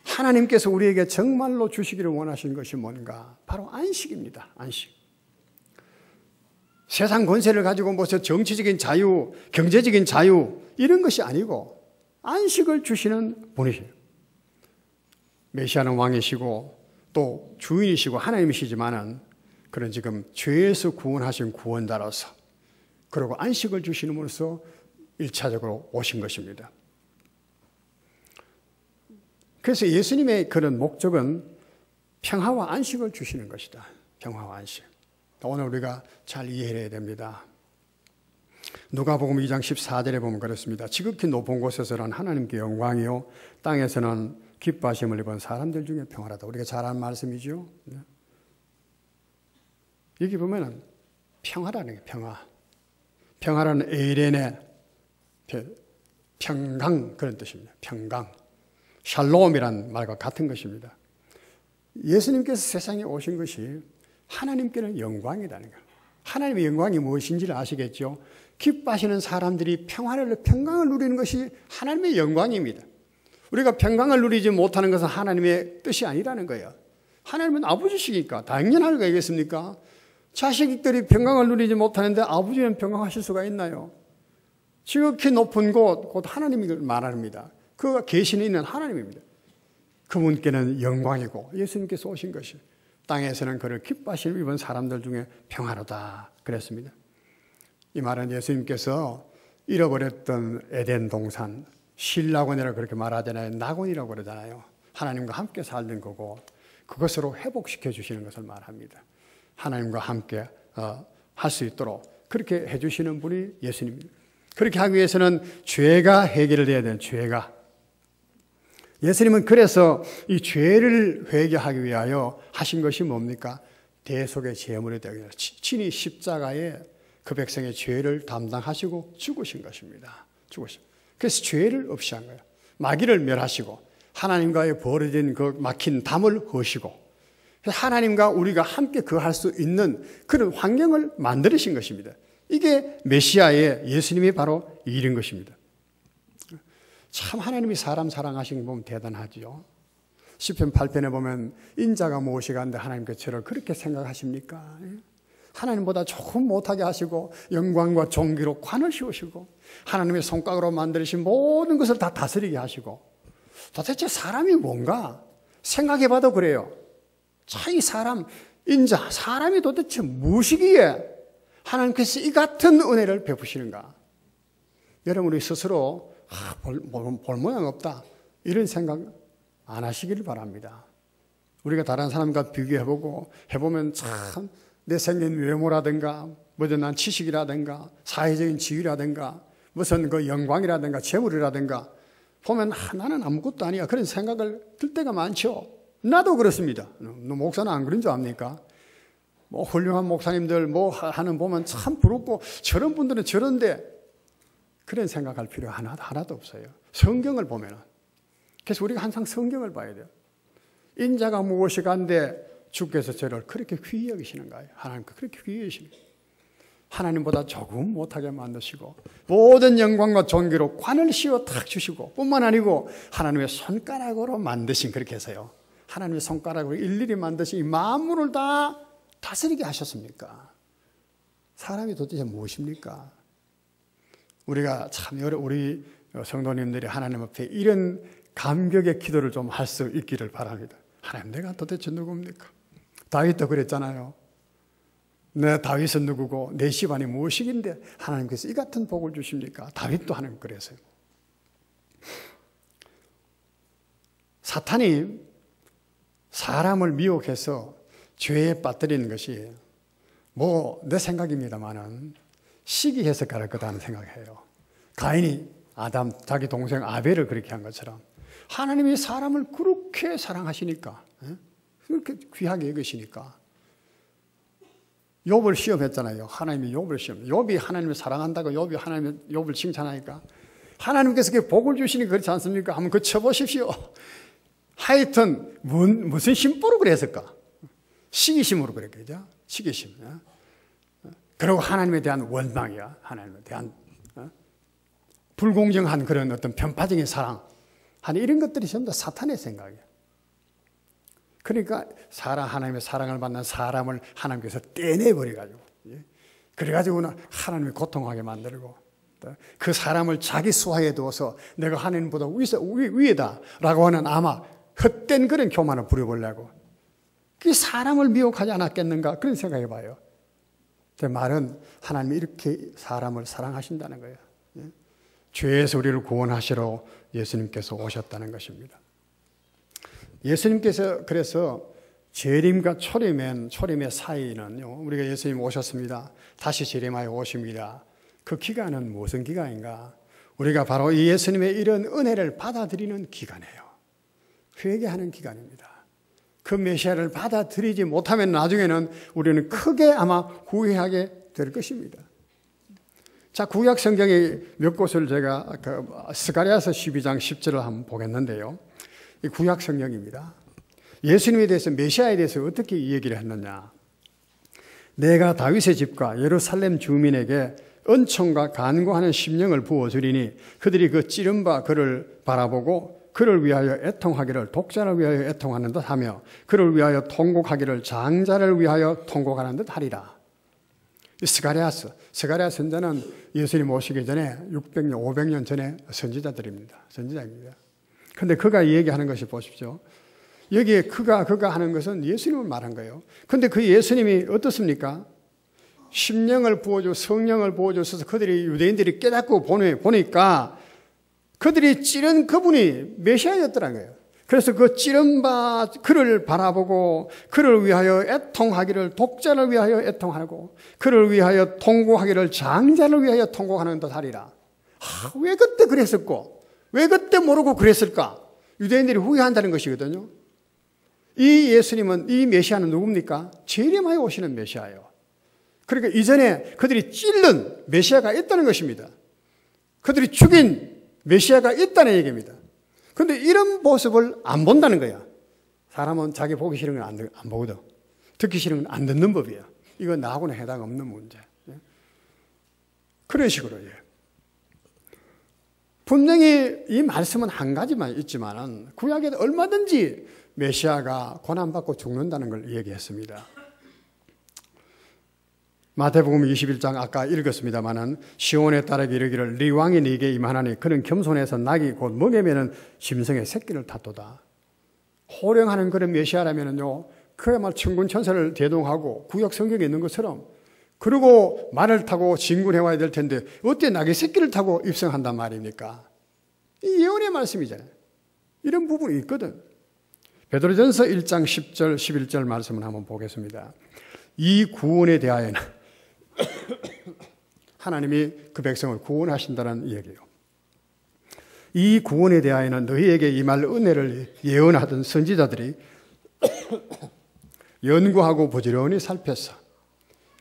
하나님께서 우리에게 정말로 주시기를 원하시는 것이 뭔가? 바로 안식입니다. 안식. 세상 권세를 가지고 무슨 정치적인 자유, 경제적인 자유 이런 것이 아니고 안식을 주시는 분이세요. 메시아는 왕이시고 또 주인이시고 하나님이시지만은 그런 지금 죄에서 구원하신 구원자로서 그리고 안식을 주시는 분으로서 1차적으로 오신 것입니다. 그래서 예수님의 그런 목적은 평화와 안식을 주시는 것이다. 평화와 안식. 오늘 우리가 잘 이해해야 됩니다. 누가복음 2장 14절에 보면 그렇습니다. 지극히 높은 곳에서는 하나님께 영광이요 땅에서는 기뻐하심을 입은 사람들 중에 평화라다. 우리가 잘 아는 말씀이죠. 여기 보면은 평화라는 게 평화. 평화라는 에이렌의 평강 그런 뜻입니다. 평강. 샬롬이란 말과 같은 것입니다. 예수님께서 세상에 오신 것이 하나님께는 영광이라는 거예요. 하나님의 영광이 무엇인지를 아시겠죠? 기뻐하시는 사람들이 평강을 누리는 것이 하나님의 영광입니다. 우리가 평강을 누리지 못하는 것은 하나님의 뜻이 아니라는 거예요. 하나님은 아버지시니까 당연할 거겠습니까? 자식들이 평강을 누리지 못하는데 아버지는 평강하실 수가 있나요? 지극히 높은 곳, 곧 하나님이 말합니다. 그가 계시는 있는 하나님입니다. 그분께는 영광이고 예수님께서 오신 것이 땅에서는 그를 기뻐하시는 입은 사람들 중에 평화로다 그랬습니다. 이 말은 예수님께서 잃어버렸던 에덴 동산 신라곤이라고 그렇게 말하잖아요. 낙원이라고 그러잖아요. 하나님과 함께 살던 거고 그것으로 회복시켜 주시는 것을 말합니다. 하나님과 함께 할 수 있도록 그렇게 해주시는 분이 예수님입니다. 그렇게 하기 위해서는 죄가 해결돼야 되는 죄가 예수님은 그래서 이 죄를 회개하기 위하여 하신 것이 뭡니까? 대속의 제물이 되기 위해서 친히 십자가에 그 백성의 죄를 담당하시고 죽으신 것입니다. 그래서 죄를 없이 한 거예요. 마귀를 멸하시고 하나님과의 벌어진 그 막힌 담을 허시고 하나님과 우리가 함께 거할 수 있는 그런 환경을 만드신 것입니다. 이게 메시아의 예수님이 바로 이런 것입니다. 참 하나님이 사람 사랑하신 거 보면 대단하죠. 시편 8편에 보면 인자가 무엇이간데 하나님께서 저를 그렇게 생각하십니까? 하나님보다 조금 못하게 하시고 영광과 존귀로 관을 씌우시고 하나님의 손가락으로 만드신 모든 것을 다 다스리게 하시고 도대체 사람이 뭔가 생각해봐도 그래요. 참 이 사람 인자 사람이 도대체 무엇이기에 하나님께서 이 같은 은혜를 베푸시는가? 여러분 우리 스스로 볼 모양 없다 이런 생각 안 하시기를 바랍니다. 우리가 다른 사람과 비교해보고 해보면 참 내 생긴 외모라든가 무슨 지식이라든가 사회적인 지위라든가 무슨 그 영광이라든가 재물이라든가 보면 나는 아무것도 아니야 그런 생각을 들 때가 많죠. 나도 그렇습니다. 너 목사는 안 그런 줄 압니까? 뭐 훌륭한 목사님들 뭐 하는 보면 참 부럽고 저런 분들은 저런데 그런 생각할 필요 하나도 없어요. 성경을 보면은. 그래서 우리가 항상 성경을 봐야 돼요. 인자가 무엇이간데 주께서 저를 그렇게 귀히 여기시는가요? 하나님께 그렇게 귀히 여기시는 거예요. 하나님보다 조금 못하게 만드시고 모든 영광과 존귀로 관을 씌워 탁 주시고 뿐만 아니고 하나님의 손가락으로 만드신 그렇게 해서요. 하나님의 손가락으로 일일이 만드신 이 만물을 다 다스리게 하셨습니까? 사람이 도대체 무엇입니까? 우리가 참 우리 성도님들이 하나님 앞에 이런 감격의 기도를 좀 할 수 있기를 바랍니다. 하나님 내가 도대체 누굽니까? 다윗도 그랬잖아요. 내 다윗은 누구고 내 집안이 무엇이긴데 하나님께서 이 같은 복을 주십니까? 다윗도 하나님 그랬어요. 사탄이 사람을 미혹해서 죄에 빠뜨리는 것이 내 생각입니다만은 시기해서 그럴 거다는 생각해요. 가인이 자기 동생 아벨을 그렇게 한 것처럼 하나님이 사람을 그렇게 사랑하시니까, 그렇게 귀하게 여기시니까 욥을 시험했잖아요. 하나님이 욥을 시험. 욥이 하나님을 사랑한다고 욥이 욥을 칭찬하니까 하나님께서 그 복을 주시니 그렇지 않습니까? 한번 그 쳐보십시오. 하여튼 무슨 심보로 그랬을까? 시기심으로 그랬겠죠. 시기심. 그리고 하나님에 대한 원망이야. 하나님에 대한 불공정한 그런 어떤 편파적인 사랑. 이런 것들이 전부 다 사탄의 생각이야. 그러니까 하나님의 사랑을 받는 사람을 하나님께서 떼내버려가지고, 그래가지고는 하나님이 고통하게 만들고, 그 사람을 자기 수하에 두어서 내가 하나님보다 위에다라고 하는 아마 헛된 그런 교만을 부려보려고. 그게 사람을 미혹하지 않았겠는가 그런 생각해 봐요. 제 말은 하나님이 이렇게 사람을 사랑하신다는 거예요. 죄에서 우리를 구원하시러 예수님께서 오셨다는 것입니다. 예수님께서 그래서 재림과 초림의 사이는요, 우리가 예수님 오셨습니다. 다시 재림하여 오십니다. 그 기간은 무슨 기간인가? 우리가 바로 이 예수님의 이런 은혜를 받아들이는 기간이에요. 회개하는 기간입니다. 그 메시아를 받아들이지 못하면 나중에는 우리는 크게 아마 후회하게 될 것입니다. 자, 구약 성경의 몇 곳을 제가 스가랴서 12장 10절을 한번 보겠는데요. 이 구약 성경입니다. 예수님에 대해서, 메시아에 대해서 어떻게 이 얘기를 했느냐. 내가 다윗의 집과 예루살렘 주민에게 은총과 간구하는 심령을 부어주리니 그들이 그 찌른 바 그를 바라보고 그를 위하여 애통하기를 독자를 위하여 애통하는 듯 하며 그를 위하여 통곡하기를 장자를 위하여 통곡하는 듯 하리라. 스가랴 선자는 예수님 오시기 전에 600년, 500년 전에 선지자들입니다. 선지자입니다. 근데 그가 얘기하는 것이 보십시오. 여기에 그가 하는 것은 예수님을 말한 거예요. 근데 그 예수님이 어떻습니까? 심령을 부어줘, 성령을 부어줘서 그들이, 유대인들이 깨닫고 보니까 그들이 찌른 그분이 메시아였더라는 거예요. 그래서 그 찌른 바 그를 바라보고 그를 위하여 애통하기를 독자를 위하여 애통하고 그를 위하여 통곡하기를 장자를 위하여 통곡하는 듯 하리라. 왜 그때 그랬었고 왜 그때 모르고 그랬을까? 유대인들이 후회한다는 것이거든요. 이 예수님은, 이 메시아는 누굽니까? 재림하여 오시는 메시아예요. 그러니까 이전에 그들이 찔른 메시아가 있다는 것입니다. 그들이 죽인 메시아가 있다는 얘기입니다. 그런데 이런 모습을 안 본다는 거야. 사람은 자기 보기 싫은 건 안 보거든. 듣기 싫은 건 안 듣는 법이야. 이건 나하고는 해당 없는 문제. 그런 식으로. 분명히 이 말씀은 한 가지만 있지만은 구약에도 얼마든지 메시아가 고난받고 죽는다는 걸 얘기했습니다. 마태복음 21장 아까 읽었습니다마는 시온에 따르게 이르기를 네 왕이 네게 임하나니 그는 겸손해서 낙이 곧 먹이면은 짐승의 새끼를 탓도다. 호령하는 그런 메시아라면은요, 그야말로 천군 천사를 대동하고 구약 성경에 있는 것처럼, 그리고 말을 타고 진군해 와야 될 텐데 어때 낙의 새끼를 타고 입성한단 말입니까? 이 예언의 말씀이잖아요. 이런 부분이 있거든. 베드로전서 1장 10절 11절 말씀을 한번 보겠습니다. 이 구원에 대하여는 하나님이 그 백성을 구원하신다는 얘기예요. 이 구원에 대하여는 너희에게 임할 은혜를 예언하던 선지자들이 연구하고 부지런히 살폈어.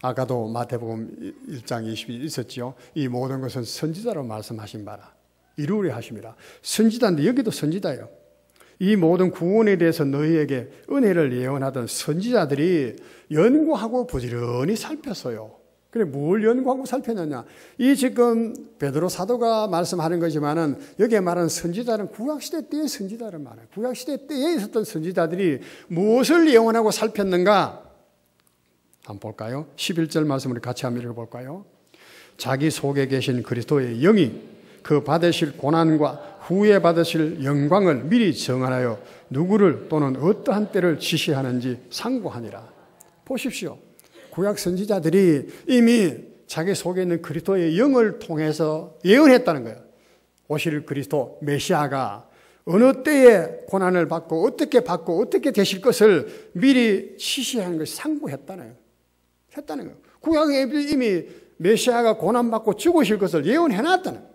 아까도 마태복음 1장 20이 있었죠. 이 모든 것은 선지자로 말씀하신 바라. 이루려 하심이라. 선지자인데 여기도 선지자예요. 이 모든 구원에 대해서 너희에게 은혜를 예언하던 선지자들이 연구하고 부지런히 살폈어요. 그래, 뭘 연구하고 살폈느냐? 이 지금 베드로 사도가 말씀하는 거지만은 여기에 말하는 선지자는 구약시대 때의 선지자를 말해요. 구약시대 때에 있었던 선지자들이 무엇을 예언하고 살폈는가? 한번 볼까요? 11절 말씀을 같이 한번 읽어볼까요? 자기 속에 계신 그리스도의 영이 그 받으실 고난과 후에 받으실 영광을 미리 정하여 누구를 또는 어떠한 때를 지시하는지 상고하니라. 보십시오. 구약 선지자들이 이미 자기 속에 있는 그리스도의 영을 통해서 예언했다는 거예요. 오실 그리스도 메시아가 어느 때에 고난을 받고 어떻게 되실 것을 미리 시시하는 것이 상고했다는 거예요. 구약에 이미 메시아가 고난받고 죽으실 것을 예언해놨다는 거예요.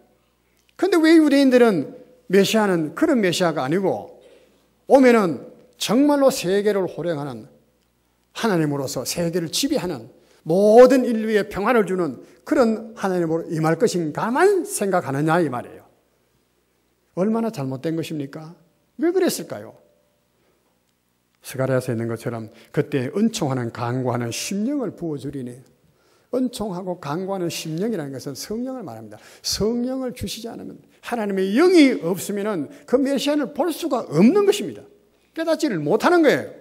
그런데 왜 유대인들은 메시아는 그런 메시아가 아니고 오면은 정말로 세계를 호령하는 하나님으로서 세계를 지배하는 모든 인류에 평안을 주는 그런 하나님으로 임할 것인가만 생각하느냐 이 말이에요. 얼마나 잘못된 것입니까? 왜 그랬을까요? 스가랴서에 있는 것처럼 그때 은총하는 강구하는 심령을 부어주리니, 은총하고 강구하는 심령이라는 것은 성령을 말합니다. 성령을 주시지 않으면, 하나님의 영이 없으면 그 메시아를 볼 수가 없는 것입니다. 깨닫지를 못하는 거예요.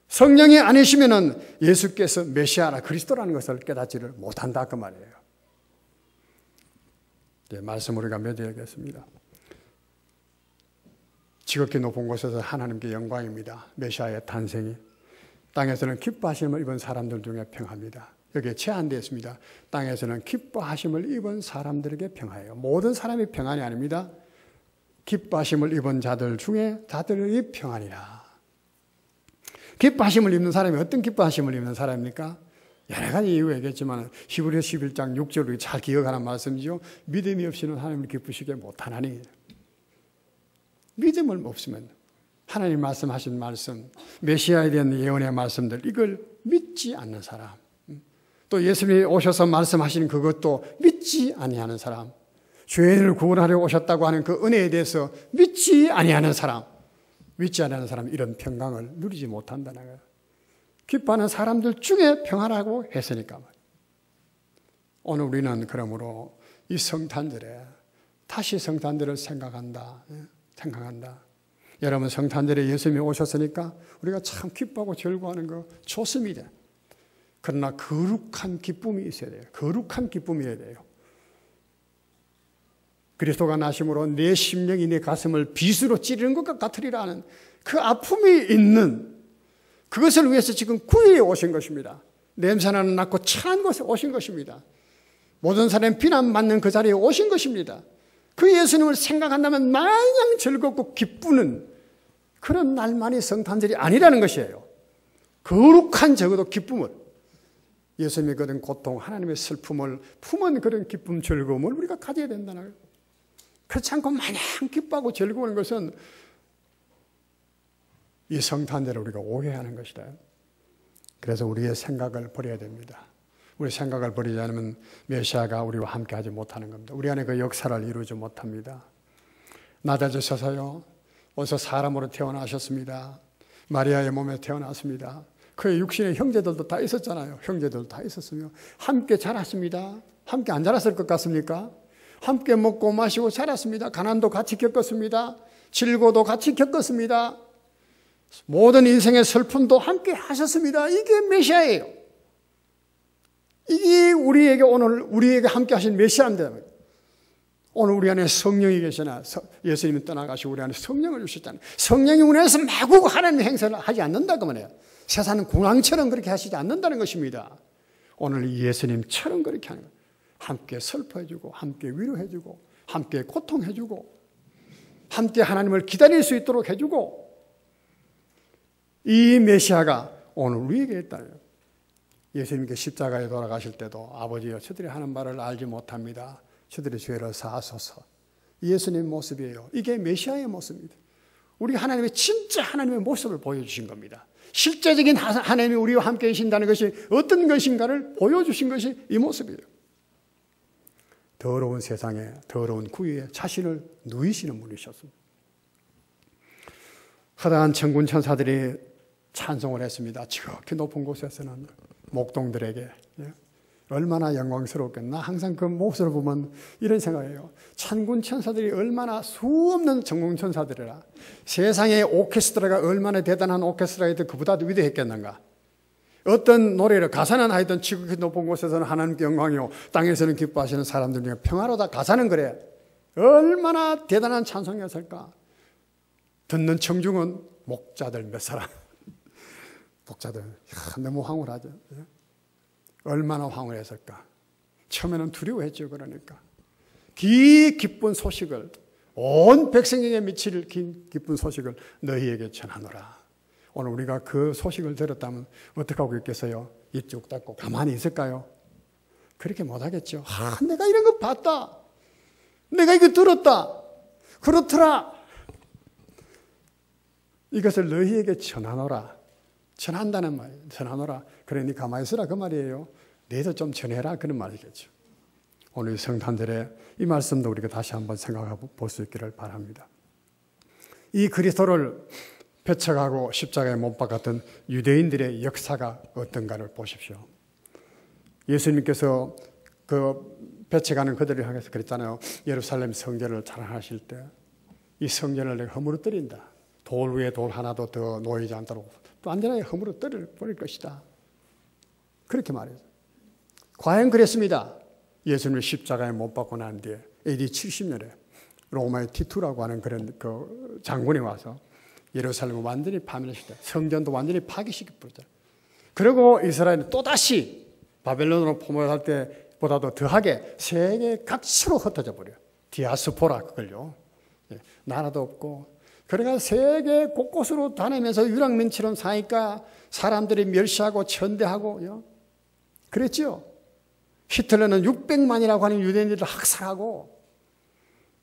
성령이 아니시면 예수께서 메시아나 그리스도라는 것을 깨닫지를 못한다 그 말이에요. 네, 말씀 우리가 맺어야겠습니다. 지극히 높은 곳에서 하나님께 영광입니다. 메시아의 탄생이 땅에서는 기뻐하심을 입은 사람들 중에 평합니다. 여기에 제한되어 있습니다. 땅에서는 기뻐하심을 입은 사람들에게 평화예요. 모든 사람이 평안이 아닙니다. 기뻐하심을 입은 자들 중에 자들이 평안이라. 기뻐하심을 입는 사람이 어떤 기뻐하심을 입는 사람입니까? 여러 가지 이유가 있겠지만 히브리서 11장 6절을 잘 기억하는 말씀이죠. 믿음이 없이는 하나님을 기쁘시게 못하나니. 믿음을 없으면 하나님 말씀하신 말씀, 메시아에 대한 예언의 말씀들, 이걸 믿지 않는 사람, 또 예수님이 오셔서 말씀하신 그것도 믿지 아니하는 사람, 죄인을 구원하려 오셨다고 하는 그 은혜에 대해서 믿지 아니하는 사람, 이런 평강을 누리지 못한다는 거예요. 기뻐하는 사람들 중에 평안하고 했으니까. 오늘 우리는 그러므로 이 성탄절에 다시 성탄절을 생각한다. 여러분, 성탄절에 예수님이 오셨으니까 우리가 참 기뻐하고 즐거워하는 거 좋습니다. 그러나 거룩한 기쁨이 있어야 돼요. 거룩한 기쁨이어야 돼요. 그리스도가 나심으로 내 심령이 내 가슴을 빗으로 찌르는 것과 같으리라는 그 아픔이 있는, 그것을 위해서 지금 9일에 오신 것입니다. 냄새나는 낮고 찬 곳에 오신 것입니다. 모든 사람이 비난받는 그 자리에 오신 것입니다. 그 예수님을 생각한다면 마냥 즐겁고 기쁘는 그런 날만이 성탄절이 아니라는 것이에요. 거룩한 적어도 기쁨을, 예수님의 그런 고통, 하나님의 슬픔을 품은 그런 기쁨, 즐거움을 우리가 가져야 된다는 거예요. 그렇지 않고 마냥 기뻐하고 즐거워하는 것은 이 성탄절을 우리가 오해하는 것이다. 그래서 우리의 생각을 버려야 됩니다. 우리 생각을 버리지 않으면 메시아가 우리와 함께 하지 못하는 겁니다. 우리 안에 그 역사를 이루지 못합니다. 낮아지셔서요, 어서 사람으로 태어나셨습니다. 마리아의 몸에 태어났습니다. 그의 육신의 형제들도 다 있었잖아요. 형제들도 다 있었으며 함께 자랐습니다. 함께 안 자랐을 것 같습니까? 함께 먹고 마시고 자랐습니다. 가난도 같이 겪었습니다. 질고도 같이 겪었습니다. 모든 인생의 슬픔도 함께 하셨습니다. 이게 메시아예요. 이게 우리에게 함께 하신 메시아입니다. 오늘 우리 안에 성령이 계시나, 예수님이 떠나가시고 우리 안에 성령을 주셨잖아요. 성령이 우리 안에서 마구 하나님의 행사를 하지 않는다 그 말이에요. 세상은 군왕처럼 그렇게 하시지 않는다는 것입니다. 오늘 예수님처럼 그렇게 하는 거예요. 함께 슬퍼해주고, 함께 위로해주고, 함께 고통해주고, 함께 하나님을 기다릴 수 있도록 해주고, 이 메시아가 오늘 우리에게 있다. 예수님께 십자가에 돌아가실 때도 아버지여, 저들이 하는 말을 알지 못합니다. 저들의 죄를 사하소서. 예수님 모습이에요. 이게 메시아의 모습입니다. 우리 하나님의 진짜 하나님의 모습을 보여주신 겁니다. 실제적인 하나님이 우리와 함께 계신다는 것이 어떤 것인가를 보여주신 것이 이 모습이에요. 더러운 세상에, 더러운 구유에 자신을 누이시는 분이셨습니다. 허다한 천군 천사들이 찬송을 했습니다. 지극히 높은 곳에서는 목동들에게. 얼마나 영광스럽겠나. 항상 그 모습을 보면 이런 생각이에요. 천군 천사들이 얼마나 수없는 천군 천사들이라. 세상의 오케스트라가 얼마나 대단한 오케스트라이든 그보다도 위대했겠는가. 어떤 노래를 가사는 하여튼 지극히 높은 곳에서는 하나님께 영광이요 땅에서는 기뻐하시는 사람들 중에 평화로다. 가사는 그래. 얼마나 대단한 찬송이었을까. 듣는 청중은 목자들 몇 사람. 목자들 너무 황홀하죠. 얼마나 황홀했을까. 처음에는 두려워했죠. 그러니까 기쁜 소식을 온 백성에게 미칠 기쁜 소식을 너희에게 전하노라. 오늘 우리가 그 소식을 들었다면 어떻게 하고 있겠어요? 입 쭉 닫고 가만히 있을까요? 그렇게 못하겠죠. 내가 이런 거 봤다. 내가 이거 들었다. 그렇더라. 이것을 너희에게 전하노라. 전한다는 말이에요. 전하노라. 그러니 가만히 있으라 그 말이에요. 너희도 좀 전해라 그런 말이겠죠. 오늘 성탄절에 이 말씀도 우리가 다시 한번 생각해 볼 수 있기를 바랍니다. 이 그리스도를 배척하고 십자가에 못 박았던 유대인들의 역사가 어떤가를 보십시오. 예수님께서 그 배척하는 그들을 향해서 그랬잖아요. 예루살렘 성전을 자랑하실 때 이 성전을 내가 허물어뜨린다. 돌 위에 돌 하나도 더 놓이지 않도록 또 안전하게 허물어뜨릴 것이다. 그렇게 말해요. 과연 그랬습니다. 예수님을 십자가에 못 박고 난 뒤에 AD 70년에 로마의 티투라고 하는 그런 그 장군이 와서 예루살렘을 완전히 파멸시켰다. 성전도 완전히 파괴시켜 버렸잖아요. 그리고 이스라엘은 또다시 바벨론으로 포로할 때보다도 더하게 세계 각처로 흩어져 버려요. 디아스포라 그걸요. 나라도 없고. 그러니까 세계 곳곳으로 다니면서 유랑민처럼 사니까 사람들이 멸시하고 천대하고 그랬죠. 히틀러는 600만이라고 하는 유대인들을 학살하고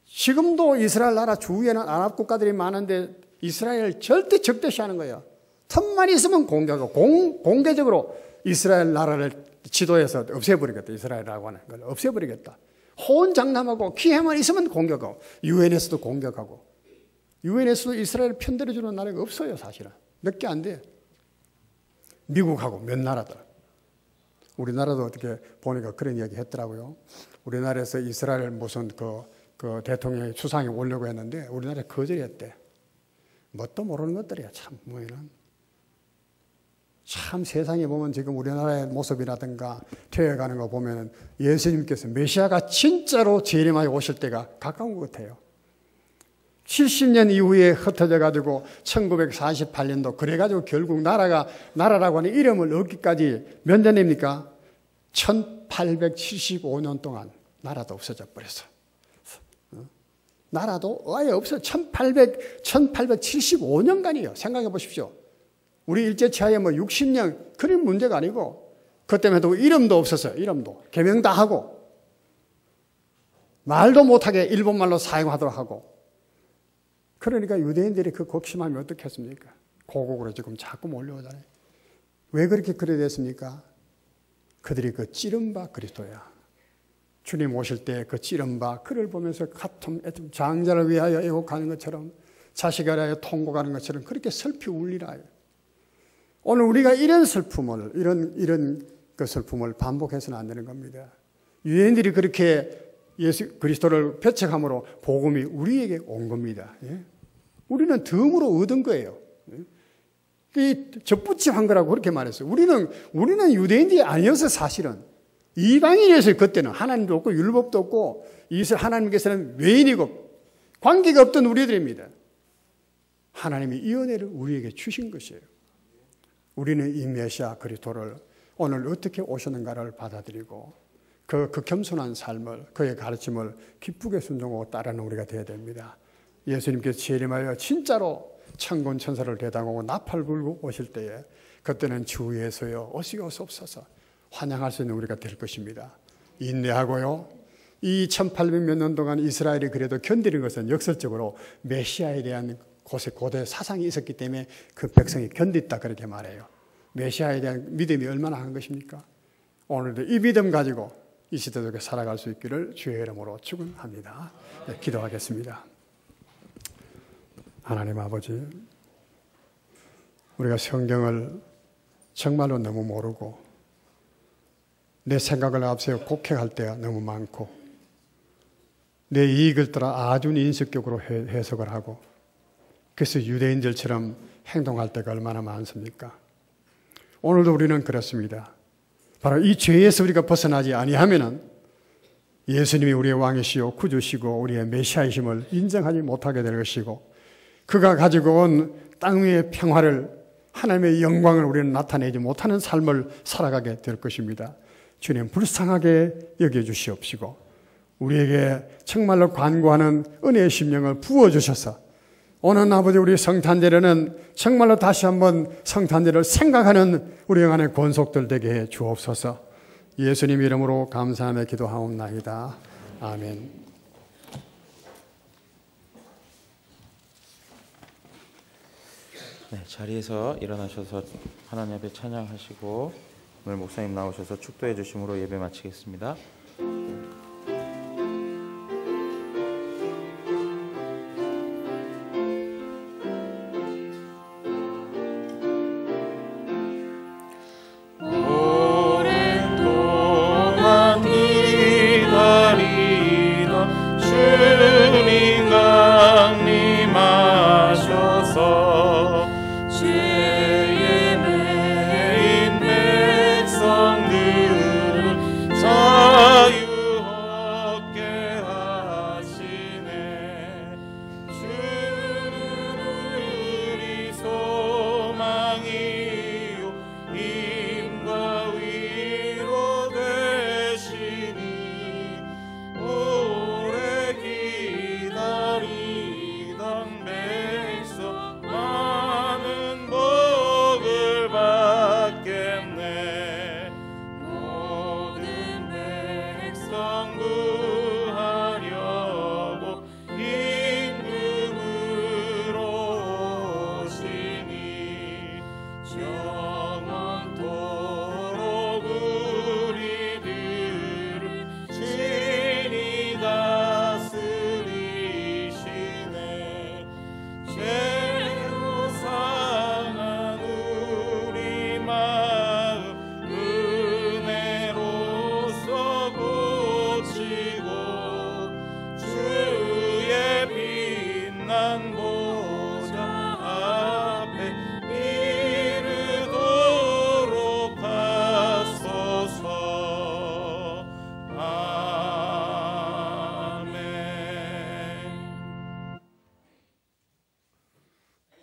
지금도 이스라엘 나라 주위에는 아랍 국가들이 많은데 이스라엘을 절대 적대시하는 거예요. 틈만 있으면 공격하고 공개적으로 이스라엘 나라를 지도에서 없애버리겠다. 이스라엘이라고 하는 걸 없애버리겠다. 호언장담하고 기회만 있으면 공격하고 유엔에서도 공격하고 유엔에서도 이스라엘 편들어주는 나라가 없어요. 사실은 몇 개 안 돼요. 미국하고 몇 나라들. 우리나라도 어떻게 보니까 그런 이야기 했더라고요. 우리나라에서 이스라엘 무슨 그 대통령이 수상이 오려고 했는데 우리나라에 거절했대. 뭣도 모르는 것들이야. 참 뭐에는. 참 세상에 보면 지금 우리나라의 모습이라든가 되어가는 거 보면 예수님께서 메시아가 진짜로 재림하여 오실 때가 가까운 것 같아요. 70년 이후에 흩어져 가지고 1948년도 그래가지고 결국 나라라고 하는 이름을 얻기까지 몇 년입니까? 1875년 동안 나라도 없어져 버렸어. 나라도 아예 없어. 1875년간이에요. 생각해 보십시오. 우리 일제치하에 60년 그런 문제가 아니고 그때만 해도 이름도 없었어요. 이름도 개명 다 하고 말도 못하게 일본말로 사용하도록 하고. 그러니까 유대인들이 그 곡심함이 어떻겠습니까? 고국으로 지금 자꾸 몰려오잖아요. 왜 그렇게 그래 됐습니까? 그들이 그 찌른바 그리스도야. 주님 오실 때 그 찌른바 그를 보면서 같은 장자를 위하여 애곡하는 것처럼 자식을 위하여 통곡하는 것처럼 그렇게 슬피 울리라. 오늘 우리가 이런 슬픔을 이런 그 슬픔을 반복해서는 안 되는 겁니다. 유대인들이 그렇게 예수 그리스도를 배척함으로 복음이 우리에게 온 겁니다. 예? 우리는 덤으로 얻은 거예요. 이 접붙임한 거라고 그렇게 말했어요. 우리는 유대인들이 아니어서 사실은 이방인이었어요. 그때는 하나님도 없고 율법도 없고 하나님께서는 외인이고 관계가 없던 우리들입니다. 하나님이 이 은혜를 우리에게 주신 것이에요. 우리는 이 메시아 그리스도를 오늘 어떻게 오셨는가를 받아들이고 그 겸손한 삶을 그의 가르침을 기쁘게 순종하고 따르는 우리가 되어야 됩니다. 예수님께서 재림하여 진짜로 천군 천사를 대당하고 나팔 불고 오실 때에 그때는 주 예수여 오시옵소서 환영할 수 있는 우리가 될 것입니다. 인내하고요. 이 1800몇 년 동안 이스라엘이 그래도 견디는 것은 역설적으로 메시아에 대한 고대 사상이 있었기 때문에 그 백성이 견뎠다 그렇게 말해요. 메시아에 대한 믿음이 얼마나 한 것입니까? 오늘도 이 믿음 가지고 이 시대 속에 살아갈 수 있기를 주의 이름으로 축원합니다. 네, 기도하겠습니다. 하나님 아버지, 우리가 성경을 정말로 너무 모르고 내 생각을 앞세워 곡해할 때가 너무 많고 내 이익을 따라 아주 인식적으로 해석을 하고 그래서 유대인들처럼 행동할 때가 얼마나 많습니까? 오늘도 우리는 그렇습니다. 바로 이 죄에서 우리가 벗어나지 아니하면은 예수님이 우리의 왕이시요 구주시고 우리의 메시아이심을 인정하지 못하게 될 것이고 그가 가지고 온 땅 위의 평화를 하나님의 영광을 우리는 나타내지 못하는 삶을 살아가게 될 것입니다. 주님 불쌍하게 여겨주시옵시고 우리에게 정말로 간구하는 은혜의 심령을 부어주셔서 오늘 아버지 우리 성탄절에는 정말로 다시 한번 성탄절을 생각하는 우리 영안의 권속들 되게 해 주옵소서. 예수님 이름으로 감사하며 기도하옵나이다. 아멘. 네, 자리에서 일어나셔서 하나님 앞에 찬양하시고 오늘 목사님 나오셔서 축도해 주심으로 예배 마치겠습니다.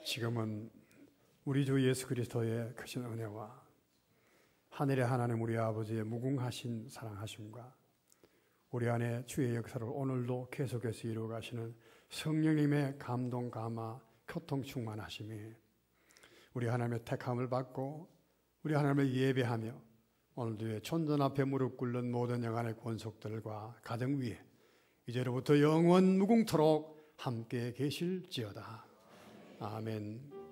지금은 우리 주 예수 그리스도의 크신 은혜와 하늘의 하나님 우리 아버지의 무궁하신 사랑하심과 우리 안에 주의 역사를 오늘도 계속해서 이루어 가시는 성령님의 감동, 감화, 교통 충만하심이 우리 하나님의 택함을 받고 우리 하나님을 예배하며 오늘도 천전 앞에 무릎 꿇는 모든 영안의 권속들과 가정 위에 이제로부터 영원 무궁토록 함께 계실지어다. 아멘.